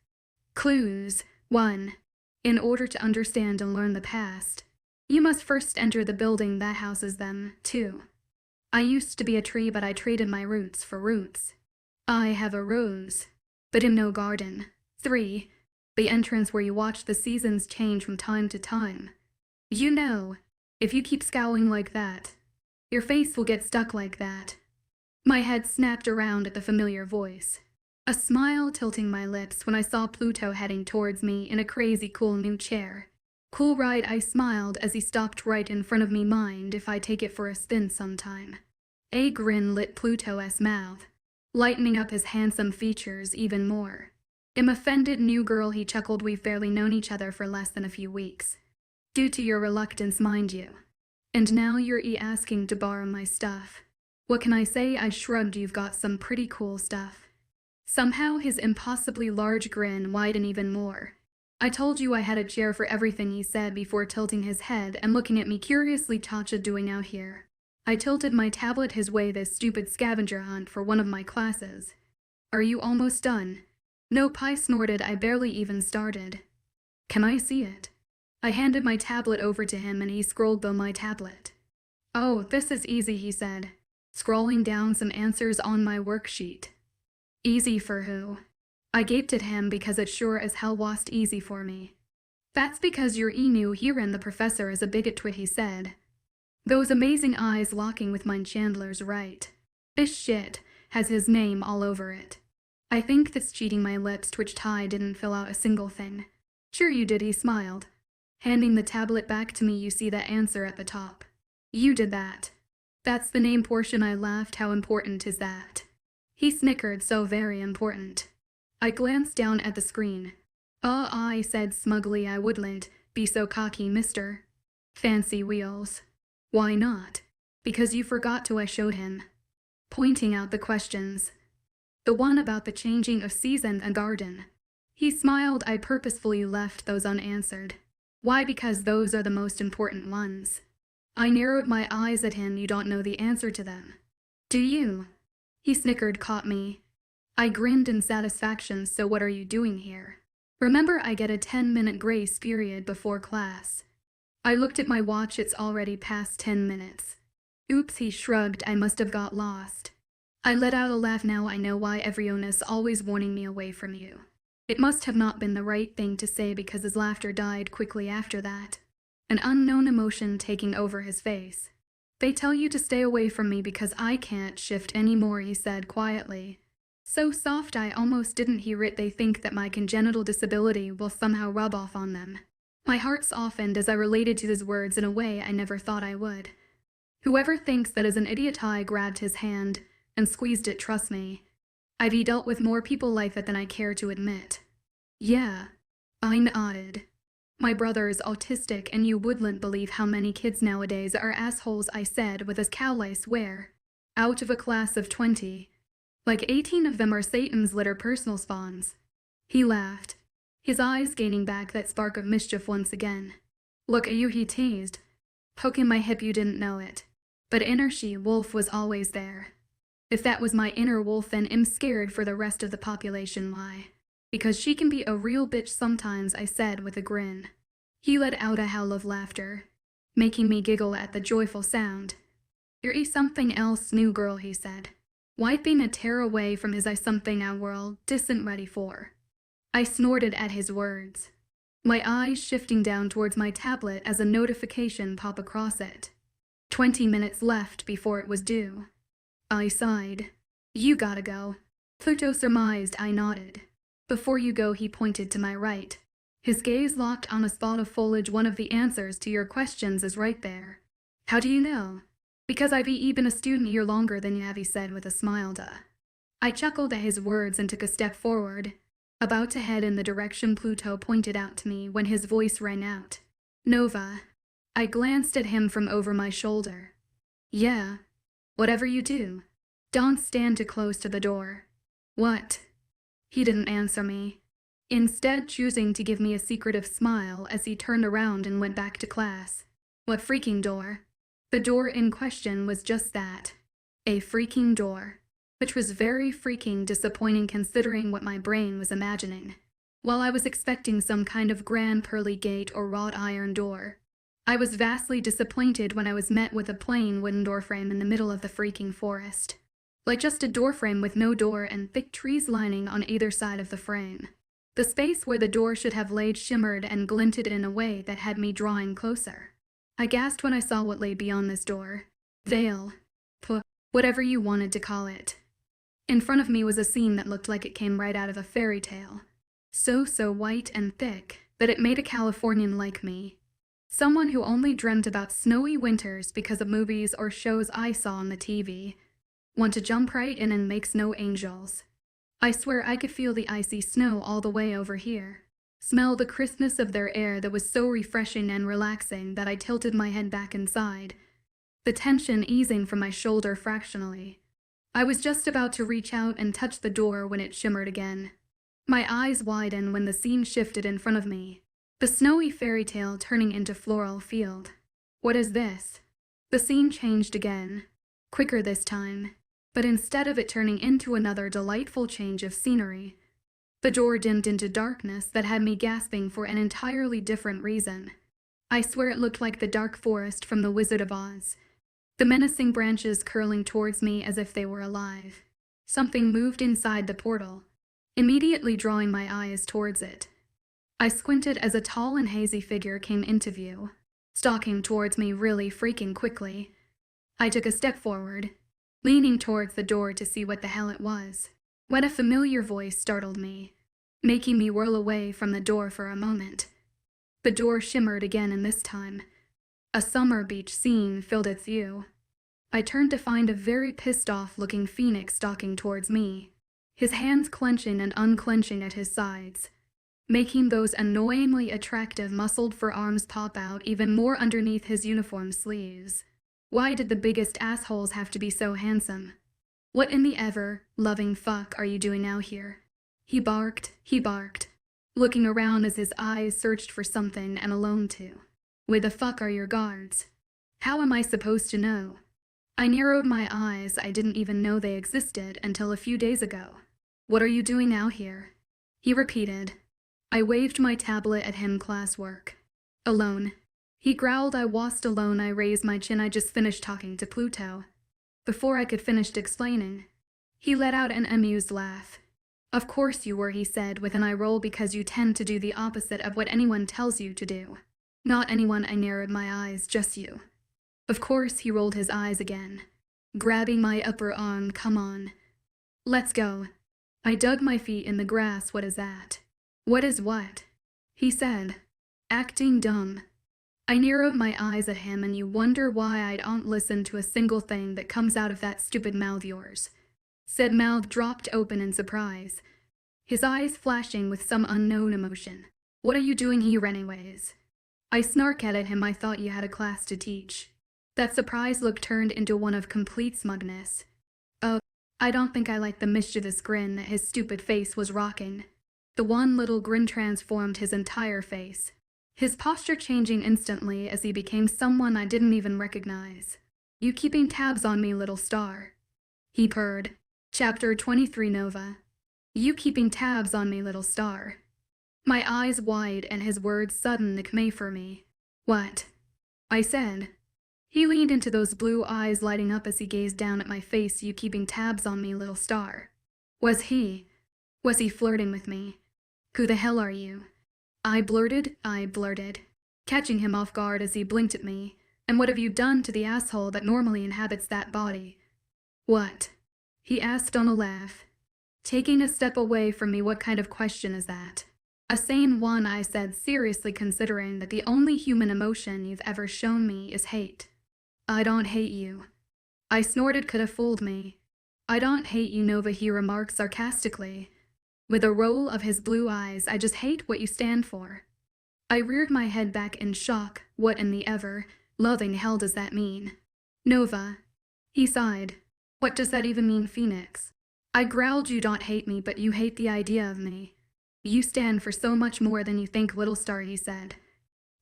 Clues. 1. In order to understand and learn the past, you must first enter the building that houses them. 2. I used to be a tree, but I traded my roots for roots. I have a rose, but am no garden. 3. The entrance where you watch the seasons change from time to time. You know, if you keep scowling like that, your face will get stuck like that. My head snapped around at the familiar voice, a smile tilting my lips when I saw Pluto heading towards me in a crazy cool new chair. Cool ride, I smiled as he stopped right in front of me. Mind if I take it for a spin sometime? A grin lit Pluto's mouth, lightening up his handsome features even more. Am offended, new girl, he chuckled. We've barely known each other for less than a few weeks. Due to your reluctance, mind you. And now you're asking to borrow my stuff. What can I say? I shrugged. You've got some pretty cool stuff. Somehow his impossibly large grin widened even more. I told you I had a chair for everything, he said before tilting his head and looking at me curiously. Tacha doing out here? I tilted my tablet his way. This stupid scavenger hunt for one of my classes. Are you almost done? Nope, I snorted. I barely even started. Can I see it? I handed my tablet over to him and he scrolled by my tablet. Oh, this is easy, he said, scrolling down some answers on my worksheet. Easy for who? I gaped at him because it sure as hell wasn't easy for me. That's because you're new here and the professor is a bigot twit, he said, those amazing eyes locking with mine. Chandler's right. This shit has his name all over it. I think this cheating. My lips twitched. I didn't fill out a single thing. Sure you did, he smiled, handing the tablet back to me. You see that answer at the top? You did that. That's the name portion. I laughed. How important is that? He snickered. So very important. I glanced down at the screen. I said smugly. I wouldn't be so cocky, mister. Fancy wheels. Why not? Because you forgot to. I showed him, pointing out the questions. The one about the changing of season and garden. He smiled. I purposefully left those unanswered. Why? Because those are the most important ones. I narrowed my eyes at him. You don't know the answer to them, do you? He snickered. Caught me. I grinned in satisfaction. So what are you doing here? Remember, I get a 10-minute grace period before class. I looked at my watch. It's already past 10 minutes. Oops, he shrugged. I must have got lost. I let out a laugh. Now I know why everyone's always warning me away from you. It must have not been the right thing to say, because his laughter died quickly after that, an unknown emotion taking over his face. They tell you to stay away from me because I can't shift anymore, he said quietly. So soft I almost didn't hear it. They think that my congenital disability will somehow rub off on them. My heart softened as I related to his words in a way I never thought I would. Whoever thinks that is an idiot. I grabbed his hand and squeezed it. Trust me, I've dealt with more people like that than I care to admit. Yeah, I nodded. My brother is autistic and you wouldn't believe how many kids nowadays are assholes, I said with a scowl. I swear. Out of a class of 20, like 18 of them are Satan's little personal spawns. He laughed, his eyes gaining back that spark of mischief once again. Look at you, he teased, poking my hip. You didn't know it, but inner she-wolf was always there. If that was my inner wolf, then I'm scared for the rest of the population. Why? Because she can be a real bitch sometimes, I said with a grin. He let out a howl of laughter, making me giggle at the joyful sound. You're something else, new girl, he said, wiping a tear away from his eye. Something I isn't ready for. I snorted at his words, my eyes shifting down towards my tablet as a notification popped across it. 20 minutes left before it was due. I sighed. You gotta go. Pluto surmised. I nodded. Before you go, he pointed to my right. His gaze locked on a spot of foliage. One of the answers to your questions is right there. How do you know? Because I've been a student here longer than you have, he said with a smile. Duh. I chuckled at his words and took a step forward, about to head in the direction Pluto pointed out to me when his voice rang out. Nova. I glanced at him from over my shoulder. Yeah. Whatever you do. Don't stand too close to the door. What? He didn't answer me, instead choosing to give me a secretive smile as he turned around and went back to class. What freaking door? The door in question was just that. A freaking door. Which was very freaking disappointing considering what my brain was imagining. While I was expecting some kind of grand pearly gate or wrought iron door, I was vastly disappointed when I was met with a plain wooden doorframe in the middle of the freaking forest. Like just a doorframe with no door and thick trees lining on either side of the frame. The space where the door should have laid shimmered and glinted in a way that had me drawing closer. I gasped when I saw what lay beyond this door. Veil. Whatever you wanted to call it. In front of me was a scene that looked like it came right out of a fairy tale. So white and thick that it made a Californian like me. Someone who only dreamt about snowy winters because of movies or shows I saw on the TV. Want to jump right in and make snow angels. I swear I could feel the icy snow all the way over here. Smell the crispness of their air that was so refreshing and relaxing that I tilted my head back inside, the tension easing from my shoulder fractionally. I was just about to reach out and touch the door when it shimmered again. My eyes widened when the scene shifted in front of me, the snowy fairy tale turning into floral field. What is this? The scene changed again, quicker this time, but instead of it turning into another delightful change of scenery, the door dimmed into darkness that had me gasping for an entirely different reason. I swear it looked like the dark forest from The Wizard of Oz. The menacing branches curling towards me as if they were alive. Something moved inside the portal, immediately drawing my eyes towards it. I squinted as a tall and hazy figure came into view, stalking towards me really freaking quickly. I took a step forward, leaning towards the door to see what the hell it was, when a familiar voice startled me, making me whirl away from the door for a moment. The door shimmered again, and this time, a summer beach scene filled its view. I turned to find a very pissed-off looking phoenix stalking towards me, his hands clenching and unclenching at his sides, making those annoyingly attractive muscled forearms pop out even more underneath his uniform sleeves. Why did the biggest assholes have to be so handsome? What in the ever-loving fuck are you doing out here? He barked, looking around as his eyes searched for something and alone to. Where the fuck are your guards? How am I supposed to know? I narrowed my eyes. I didn't even know they existed until a few days ago. What are you doing out here? He repeated. I waved my tablet at him. Classwork. Alone. He growled. I wasn't alone. I raised my chin. I just finished talking to Pluto. Before I could finish explaining, he let out an amused laugh. Of course you were, he said with an eye roll, because you tend to do the opposite of what anyone tells you to do. Not anyone. I narrowed my eyes. Just you. Of course. He rolled his eyes again, grabbing my upper arm. Come on. Let's go. I dug my feet in the grass. What is that? What is what? He said, acting dumb. I narrowed my eyes at him, and you wonder why I don't listen to a single thing that comes out of that stupid mouth yours. Said mouth dropped open in surprise, his eyes flashing with some unknown emotion. What are you doing here anyways? I snarked at him. I thought you had a class to teach. That surprised look turned into one of complete smugness. Oh, I don't think I liked the mischievous grin that his stupid face was rocking. The one little grin transformed his entire face, his posture changing instantly as he became someone I didn't even recognize. You keeping tabs on me, little star? He purred. Chapter 23 Nova. You keeping tabs on me, little star? My eyes wide and his words sudden nickname for me. What? I said. He leaned into those blue eyes lighting up as he gazed down at my face. You keeping tabs on me, little star? Was he flirting with me? Who the hell are you? I blurted, catching him off guard as he blinked at me. And what have you done to the asshole that normally inhabits that body? What? He asked on a laugh. Taking a step away from me, what kind of question is that? A sane one, I said, seriously considering that the only human emotion you've ever shown me is hate. I don't hate you. I snorted, could have fooled me. I don't hate you, Nova, he remarked sarcastically. With a roll of his blue eyes, I just hate what you stand for. I reared my head back in shock. What in the ever-loving hell does that mean? Nova. He sighed. What does that even mean, Phoenix? I growled, you don't hate me, but you hate the idea of me. You stand for so much more than you think, little star, he said.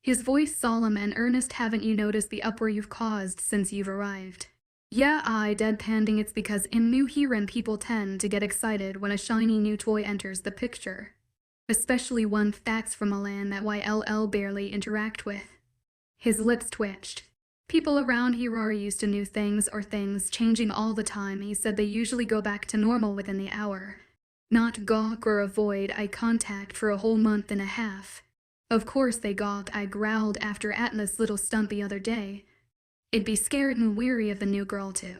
His voice solemn and earnest. Haven't you noticed the uproar you've caused since you've arrived? Yeah, I deadpanning. It's because in New Heron people tend to get excited when a shiny new toy enters the picture. Especially one that's from a land that YLL barely interact with. His lips twitched. People around here are used to new things or things changing all the time. He said they usually go back to normal within the hour. Not gawk or avoid eye contact for a whole month and a half. Of course they gawked, I growled after Atlas' little stunt the other day. It'd be scared and weary of the new girl too.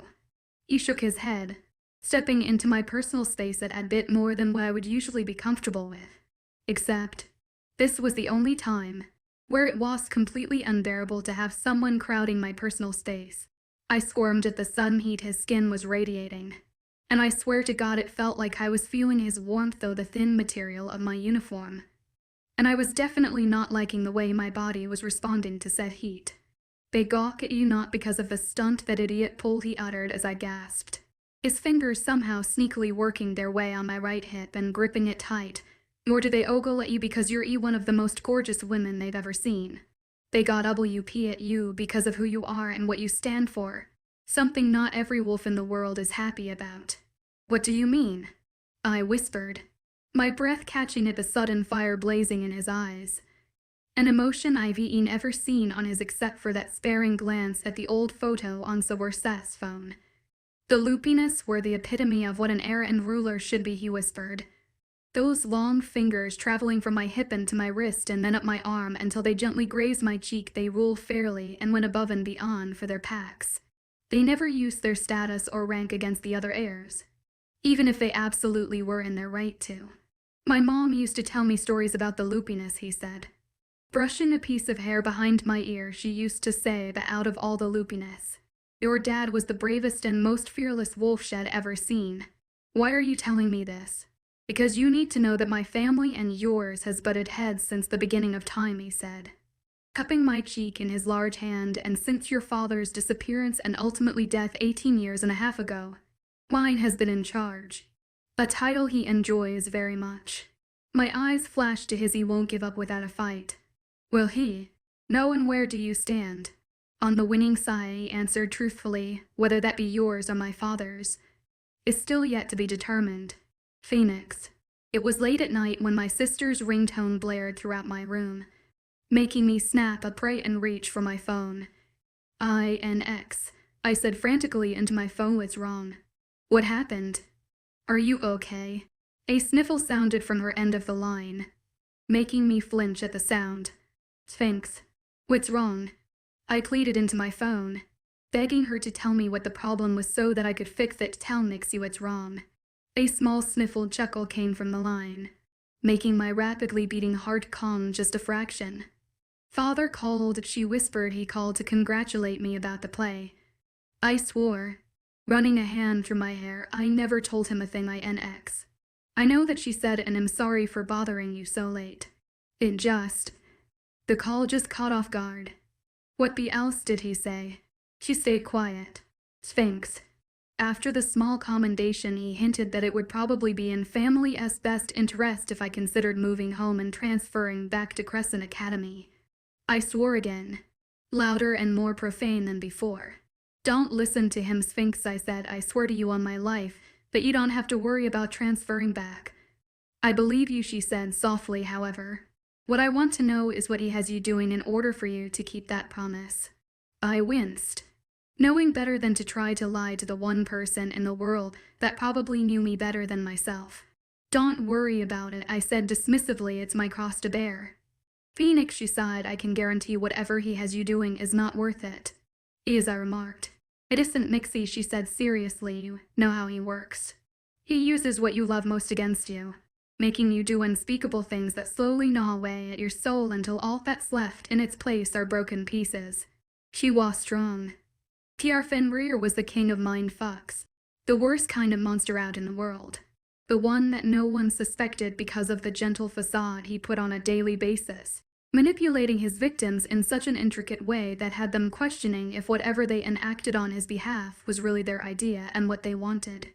He shook his head, stepping into my personal space at a bit more than what I would usually be comfortable with. Except, this was the only time where it was completely unbearable to have someone crowding my personal space. I squirmed at the sudden heat his skin was radiating, and I swear to God it felt like I was feeling his warmth through the thin material of my uniform. And I was definitely not liking the way my body was responding to said heat. They gawk at you not because of the stunt that idiot pulled, he uttered as I gasped. His fingers somehow sneakily working their way on my right hip and gripping it tight. Nor do they ogle at you because you're one of the most gorgeous women they've ever seen. They got WP at you because of who you are and what you stand for. Something not every wolf in the world is happy about. What do you mean? I whispered, my breath catching at the sudden fire blazing in his eyes. An emotion I've never seen on his except for that sparing glance at the old photo on Sawersa's phone. The loopiness were the epitome of what an heir and ruler should be, he whispered. Those long fingers traveling from my hip into my wrist and then up my arm until they gently grazed my cheek, they rule fairly and went above and beyond for their packs. They never used their status or rank against the other heirs, even if they absolutely were in their right to. My mom used to tell me stories about the loopiness, he said. Brushing a piece of hair behind my ear, she used to say that out of all the loopiness, your dad was the bravest and most fearless wolf she'd ever seen. Why are you telling me this? Because you need to know that my family and yours has butted heads since the beginning of time, he said, cupping my cheek in his large hand, and since your father's disappearance and ultimately death 18 years and a half ago, mine has been in charge. A title he enjoys very much. My eyes flashed to his. He won't give up without a fight. Will he? No, and where do you stand? On the winning side, he answered truthfully, whether that be yours or my father's is still yet to be determined. Phoenix. It was late at night when my sister's ringtone blared throughout my room, making me snap, pray, and reach for my phone. INX. I said frantically into my phone. What's wrong? What happened? Are you okay? A sniffle sounded from her end of the line, making me flinch at the sound. Sphinx. What's wrong? I pleaded into my phone, begging her to tell me what the problem was so that I could fix it. Tell Nixie what's wrong. A small sniffled chuckle came from the line, making my rapidly beating heart calm just a fraction. Father called, she whispered. He called to congratulate me about the play. I swore, running a hand through my hair. I never told him a thing. INX. I know that she said, and I'm sorry for bothering you so late. The call just caught off guard. What else did he say? She stayed quiet. Sphinx. After the small commendation, he hinted that it would probably be in family's best interest if I considered moving home and transferring back to Crescent Academy. I swore again, louder and more profane than before. Don't listen to him, Sphinx, I said. I swear to you on my life that you don't have to worry about transferring back. I believe you, she said softly, however. What I want to know is what he has you doing in order for you to keep that promise. I winced, knowing better than to try to lie to the one person in the world that probably knew me better than myself. Don't worry about it, I said dismissively. It's my cross to bear. Phoenix, she sighed, I can guarantee whatever he has you doing is not worth it. Is, I remarked. It isn't Mixie, she said seriously. You know how he works. He uses what you love most against you, making you do unspeakable things that slowly gnaw away at your soul until all that's left in its place are broken pieces. She was strong. Pierre Fenrir was the king of mind fucks, the worst kind of monster out in the world. The one that no one suspected because of the gentle facade he put on a daily basis, manipulating his victims in such an intricate way that had them questioning if whatever they enacted on his behalf was really their idea and what they wanted.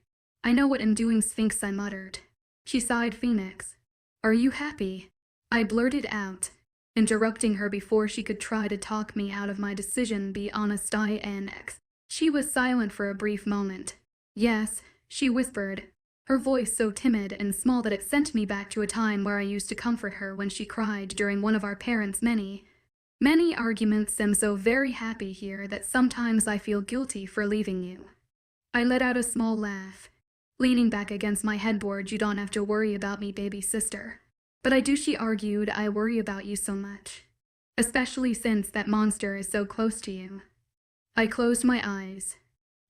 I know what I'm doing, Sphinx, I muttered. She sighed. Phoenix, are you happy? I blurted out, interrupting her before she could try to talk me out of my decision. Be honest, I annex. She was silent for a brief moment. Yes, she whispered, her voice so timid and small that it sent me back to a time where I used to comfort her when she cried during one of our parents' many arguments. I'm so very happy here that sometimes I feel guilty for leaving you. I let out a small laugh, leaning back against my headboard. You don't have to worry about me, baby sister. But I do, she argued. I worry about you so much, especially since that monster is so close to you. I closed my eyes,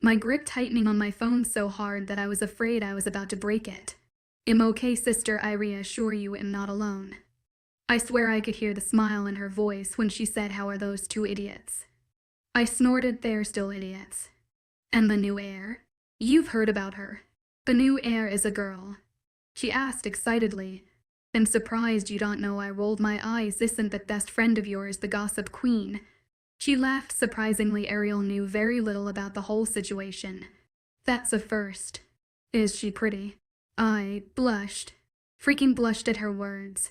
my grip tightening on my phone so hard that I was afraid I was about to break it. I'm okay, sister, I reassure you. I'm not alone. I swear I could hear the smile in her voice when she said, how are those two idiots? I snorted. They're still idiots. And the new heir? You've heard about her. The new heir is a girl, she asked excitedly. I'm surprised you don't know. I rolled my eyes. Isn't that best friend of yours, the gossip queen? She laughed. Surprisingly, Ariel knew very little about the whole situation. That's a first. Is she pretty? I blushed, freaking blushed at her words,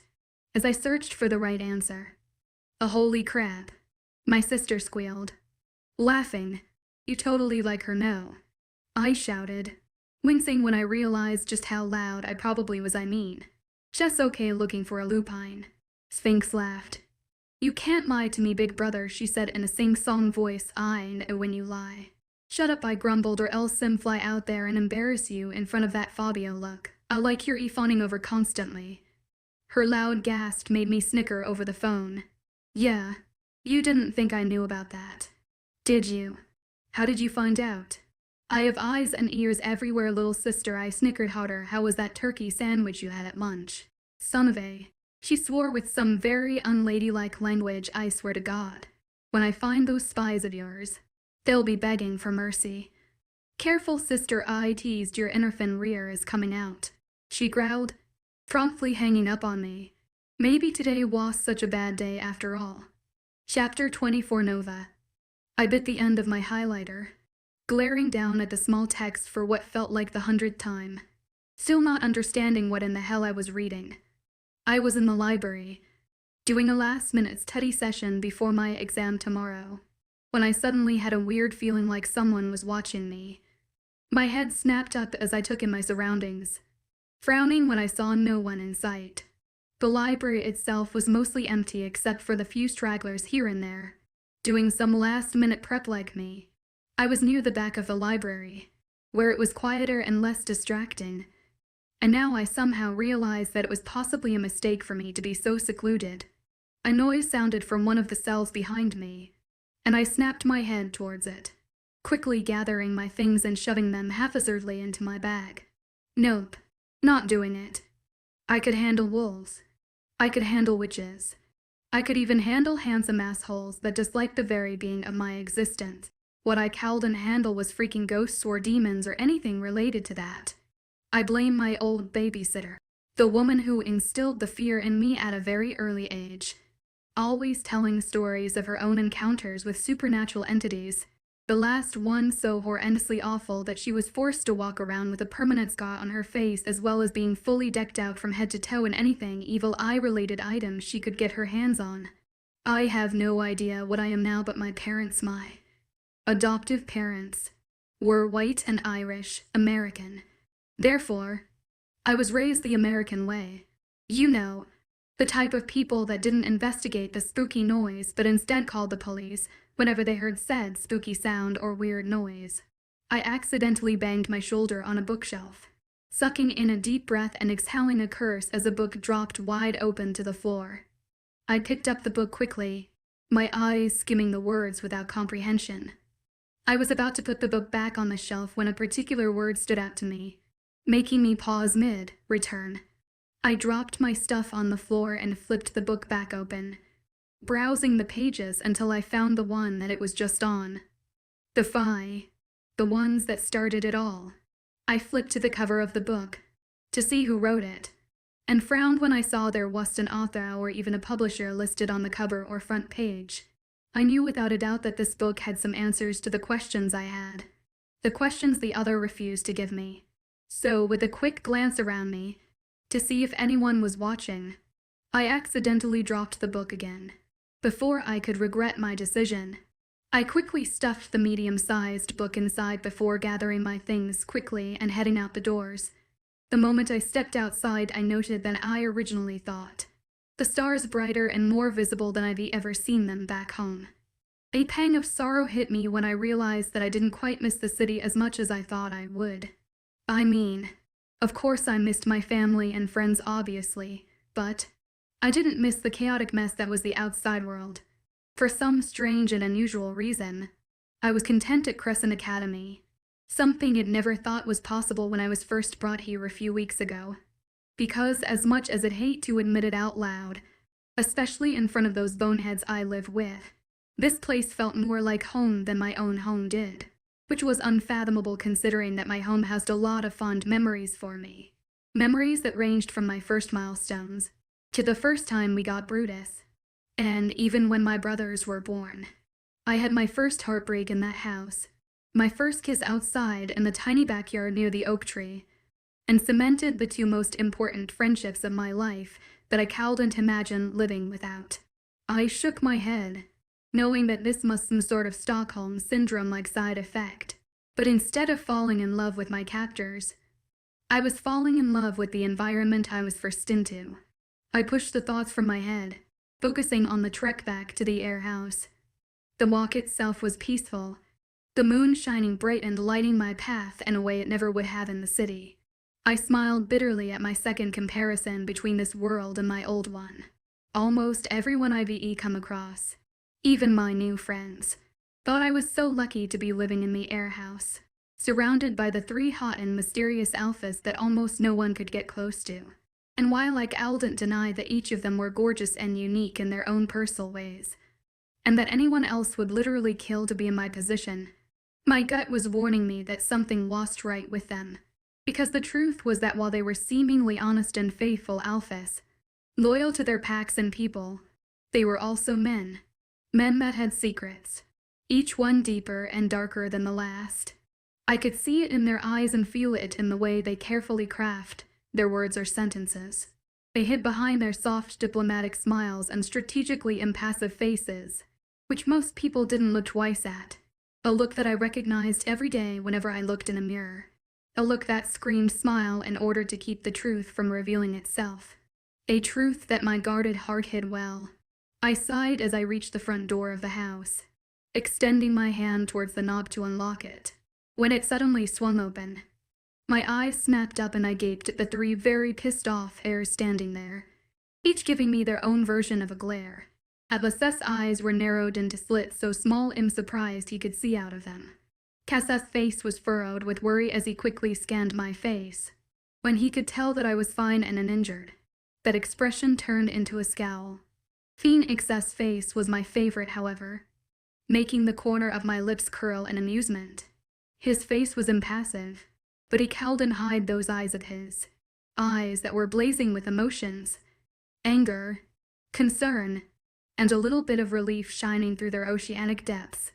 as I searched for the right answer. A holy crap, my sister squealed, laughing. You totally like her, no? I shouted, wincing when I realized just how loud I probably was. I mean, just okay looking for a lupine. Sphinx laughed. You can't lie to me, big brother, she said in a sing-song voice. I know when you lie. Shut up, I grumbled, or else I'm fly out there and embarrass you in front of that Fabio. Look, I like your fawning over constantly. Her loud gasp made me snicker over the phone. Yeah, you didn't think I knew about that, did you? How did you find out? I have eyes and ears everywhere, little sister, I snickered harder. How was that turkey sandwich you had at lunch? Son of a... She swore with some very unladylike language. I swear to God, when I find those spies of yours, they'll be begging for mercy. Careful, sister, I teased. Your inner Fenrir is coming out, she growled, promptly hanging up on me. Maybe today was such a bad day after all. Chapter 24 Nova. I bit the end of my highlighter, glaring down at the small text for what felt like the 100th time, still not understanding what in the hell I was reading. I was in the library, doing a last-minute study session before my exam tomorrow, when I suddenly had a weird feeling like someone was watching me. My head snapped up as I took in my surroundings, frowning when I saw no one in sight. The library itself was mostly empty except for the few stragglers here and there, doing some last-minute prep like me. I was near the back of the library, where it was quieter and less distracting. And now I somehow realized that it was possibly a mistake for me to be so secluded. A noise sounded from one of the cells behind me, and I snapped my head towards it, quickly gathering my things and shoving them haphazardly into my bag. Nope, not doing it. I could handle wolves. I could handle witches. I could even handle handsome assholes that disliked the very being of my existence. What I couldn't handle was freaking ghosts or demons or anything related to that. I blame my old babysitter, the woman who instilled the fear in me at a very early age, always telling stories of her own encounters with supernatural entities, the last one so horrendously awful that she was forced to walk around with a permanent scar on her face as well as being fully decked out from head to toe in anything evil eye-related items she could get her hands on. I have no idea what I am now, but my parents, my adoptive parents, were white and Irish American. Therefore, I was raised the American way. You know, the type of people that didn't investigate the spooky noise but instead called the police whenever they heard said spooky sound or weird noise. I accidentally banged my shoulder on a bookshelf, sucking in a deep breath and exhaling a curse as a book dropped wide open to the floor. I picked up the book quickly, my eyes skimming the words without comprehension. I was about to put the book back on the shelf when a particular word stood out to me, making me pause mid-return. I dropped my stuff on the floor and flipped the book back open, browsing the pages until I found the one that it was just on. The ones that started it all. I flipped to the cover of the book to see who wrote it, and frowned when I saw there wasn't an author or even a publisher listed on the cover or front page. I knew without a doubt that this book had some answers to the questions I had, the questions the other refused to give me. So, with a quick glance around me, to see if anyone was watching, I accidentally dropped the book again. Before I could regret my decision, I quickly stuffed the medium-sized book inside before gathering my things quickly and heading out the doors. The moment I stepped outside, I noted that I originally thought the stars brighter and more visible than I've ever seen them back home. A pang of sorrow hit me when I realized that I didn't quite miss the city as much as I thought I would. I mean, of course I missed my family and friends obviously, but I didn't miss the chaotic mess that was the outside world. For some strange and unusual reason, I was content at Crescent Academy, something I'd never thought was possible when I was first brought here a few weeks ago. Because as much as I'd hate to admit it out loud, especially in front of those boneheads I live with, this place felt more like home than my own home did, which was unfathomable considering that my home housed a lot of fond memories for me. Memories that ranged from my first milestones to the first time we got Brutus, and even when my brothers were born. I had my first heartbreak in that house, my first kiss outside in the tiny backyard near the oak tree, and cemented the two most important friendships of my life that I couldn't imagine living without. I shook my head, knowing that this must some sort of Stockholm Syndrome-like side effect. But instead of falling in love with my captors, I was falling in love with the environment I was forced into. I pushed the thoughts from my head, focusing on the trek back to the air house. The walk itself was peaceful, the moon shining bright and lighting my path in a way it never would have in the city. I smiled bitterly at my second comparison between this world and my old one. Almost everyone I've come across, even my new friends, thought I was so lucky to be living in the air house, surrounded by the three hot and mysterious alphas that almost no one could get close to. And while I couldn't deny that each of them were gorgeous and unique in their own personal ways, and that anyone else would literally kill to be in my position, my gut was warning me that something wasn't right with them. Because the truth was that while they were seemingly honest and faithful alphas, loyal to their packs and people, they were also men that had secrets, each one deeper and darker than the last. I could see it in their eyes and feel it in the way they carefully craft their words or sentences. They hid behind their soft diplomatic smiles and strategically impassive faces, which most people didn't look twice at. A look that I recognized every day whenever I looked in a mirror. A look that screamed smile in order to keep the truth from revealing itself. A truth that my guarded heart hid well. I sighed as I reached the front door of the house, extending my hand towards the knob to unlock it, when it suddenly swung open. My eyes snapped up and I gaped at the three very pissed-off heirs standing there, each giving me their own version of a glare. Atlas's eyes were narrowed into slits so small I'm surprised he could see out of them. Cass's face was furrowed with worry as he quickly scanned my face. When he could tell that I was fine and uninjured, that expression turned into a scowl. Phoenix's face was my favorite, however, making the corner of my lips curl in amusement. His face was impassive, but he couldn't hide those eyes of his. Eyes that were blazing with emotions, anger, concern, and a little bit of relief shining through their oceanic depths.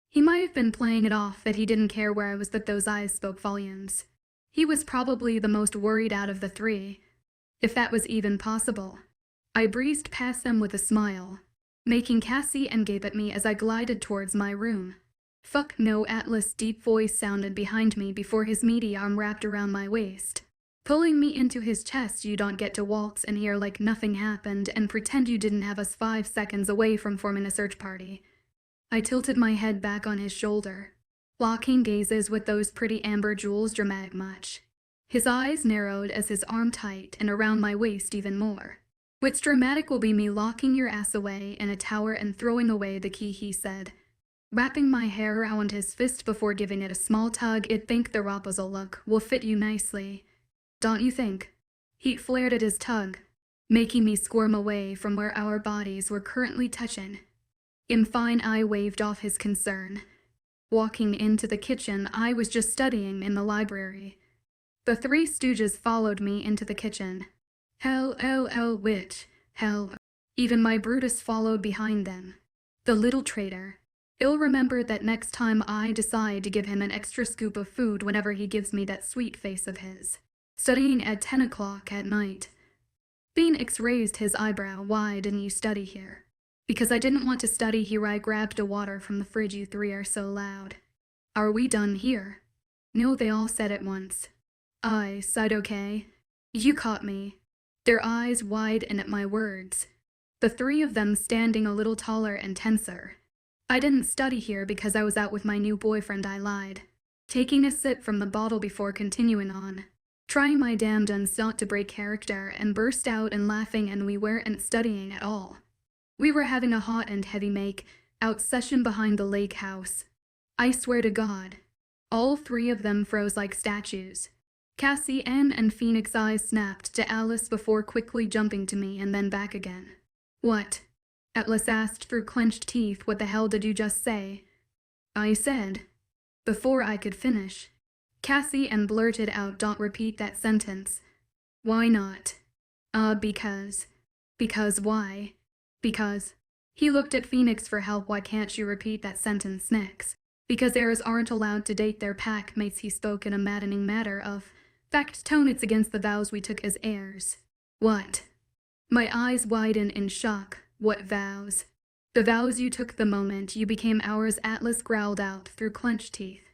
He might have been playing it off that he didn't care where I was, but those eyes spoke volumes. He was probably the most worried out of the three, if that was even possible. I breezed past them with a smile, making Cassie and gape at me as I glided towards my room. "Fuck no," Atlas' deep voice sounded behind me before his meaty arm wrapped around my waist, pulling me into his chest. "You don't get to waltz in here like nothing happened and pretend you didn't have us 5 seconds away from forming a search party." I tilted my head back on his shoulder, locking gazes with those pretty amber jewels dramatic much. His eyes narrowed as his arm tightened and around my waist even more. What's dramatic will be me locking your ass away in a tower and throwing away the key, he said, wrapping my hair around his fist before giving it a small tug. I think the Rapunzel look will fit you nicely. Don't you think? He flared at his tug, making me squirm away from where our bodies were currently touching. In fine, I waved off his concern. Walking into the kitchen, I was just studying in the library. The three stooges followed me into the kitchen. Hell, witch, hell. Even my Brutus followed behind them. The little traitor. He'll remember that next time I decide to give him an extra scoop of food whenever he gives me that sweet face of his. Studying at 10 o'clock at night. Phoenix raised his eyebrow. Why didn't you study here? Because I didn't want to study here. I grabbed a water from the fridge. You three are so loud. Are we done here? No, they all said at once. I sighed. Okay. You caught me. Their eyes widened at my words. The three of them standing a little taller and tenser. I didn't study here because I was out with my new boyfriend, I lied, taking a sip from the bottle before continuing on, trying my damnedest not to break character, and burst out and laughing. And we weren't studying at all. We were having a hot and heavy make-out session behind the lake house. I swear to God. All three of them froze like statues. Cassie, Anne, and Phoenix eyes snapped to Alice before quickly jumping to me and then back again. What? Atlas asked through clenched teeth. What the hell did you just say? I said. Before I could finish, Cassie and blurted out, don't repeat that sentence. Why not? Because. Because why? Because. He looked at Phoenix for help. Why can't you repeat that sentence next? Because heirs aren't allowed to date their pack mates. He spoke in a maddening matter of fact tone. It's against the vows we took as heirs. What? My eyes widened in shock. What vows? The vows you took the moment you became ours, Atlas growled out through clenched teeth.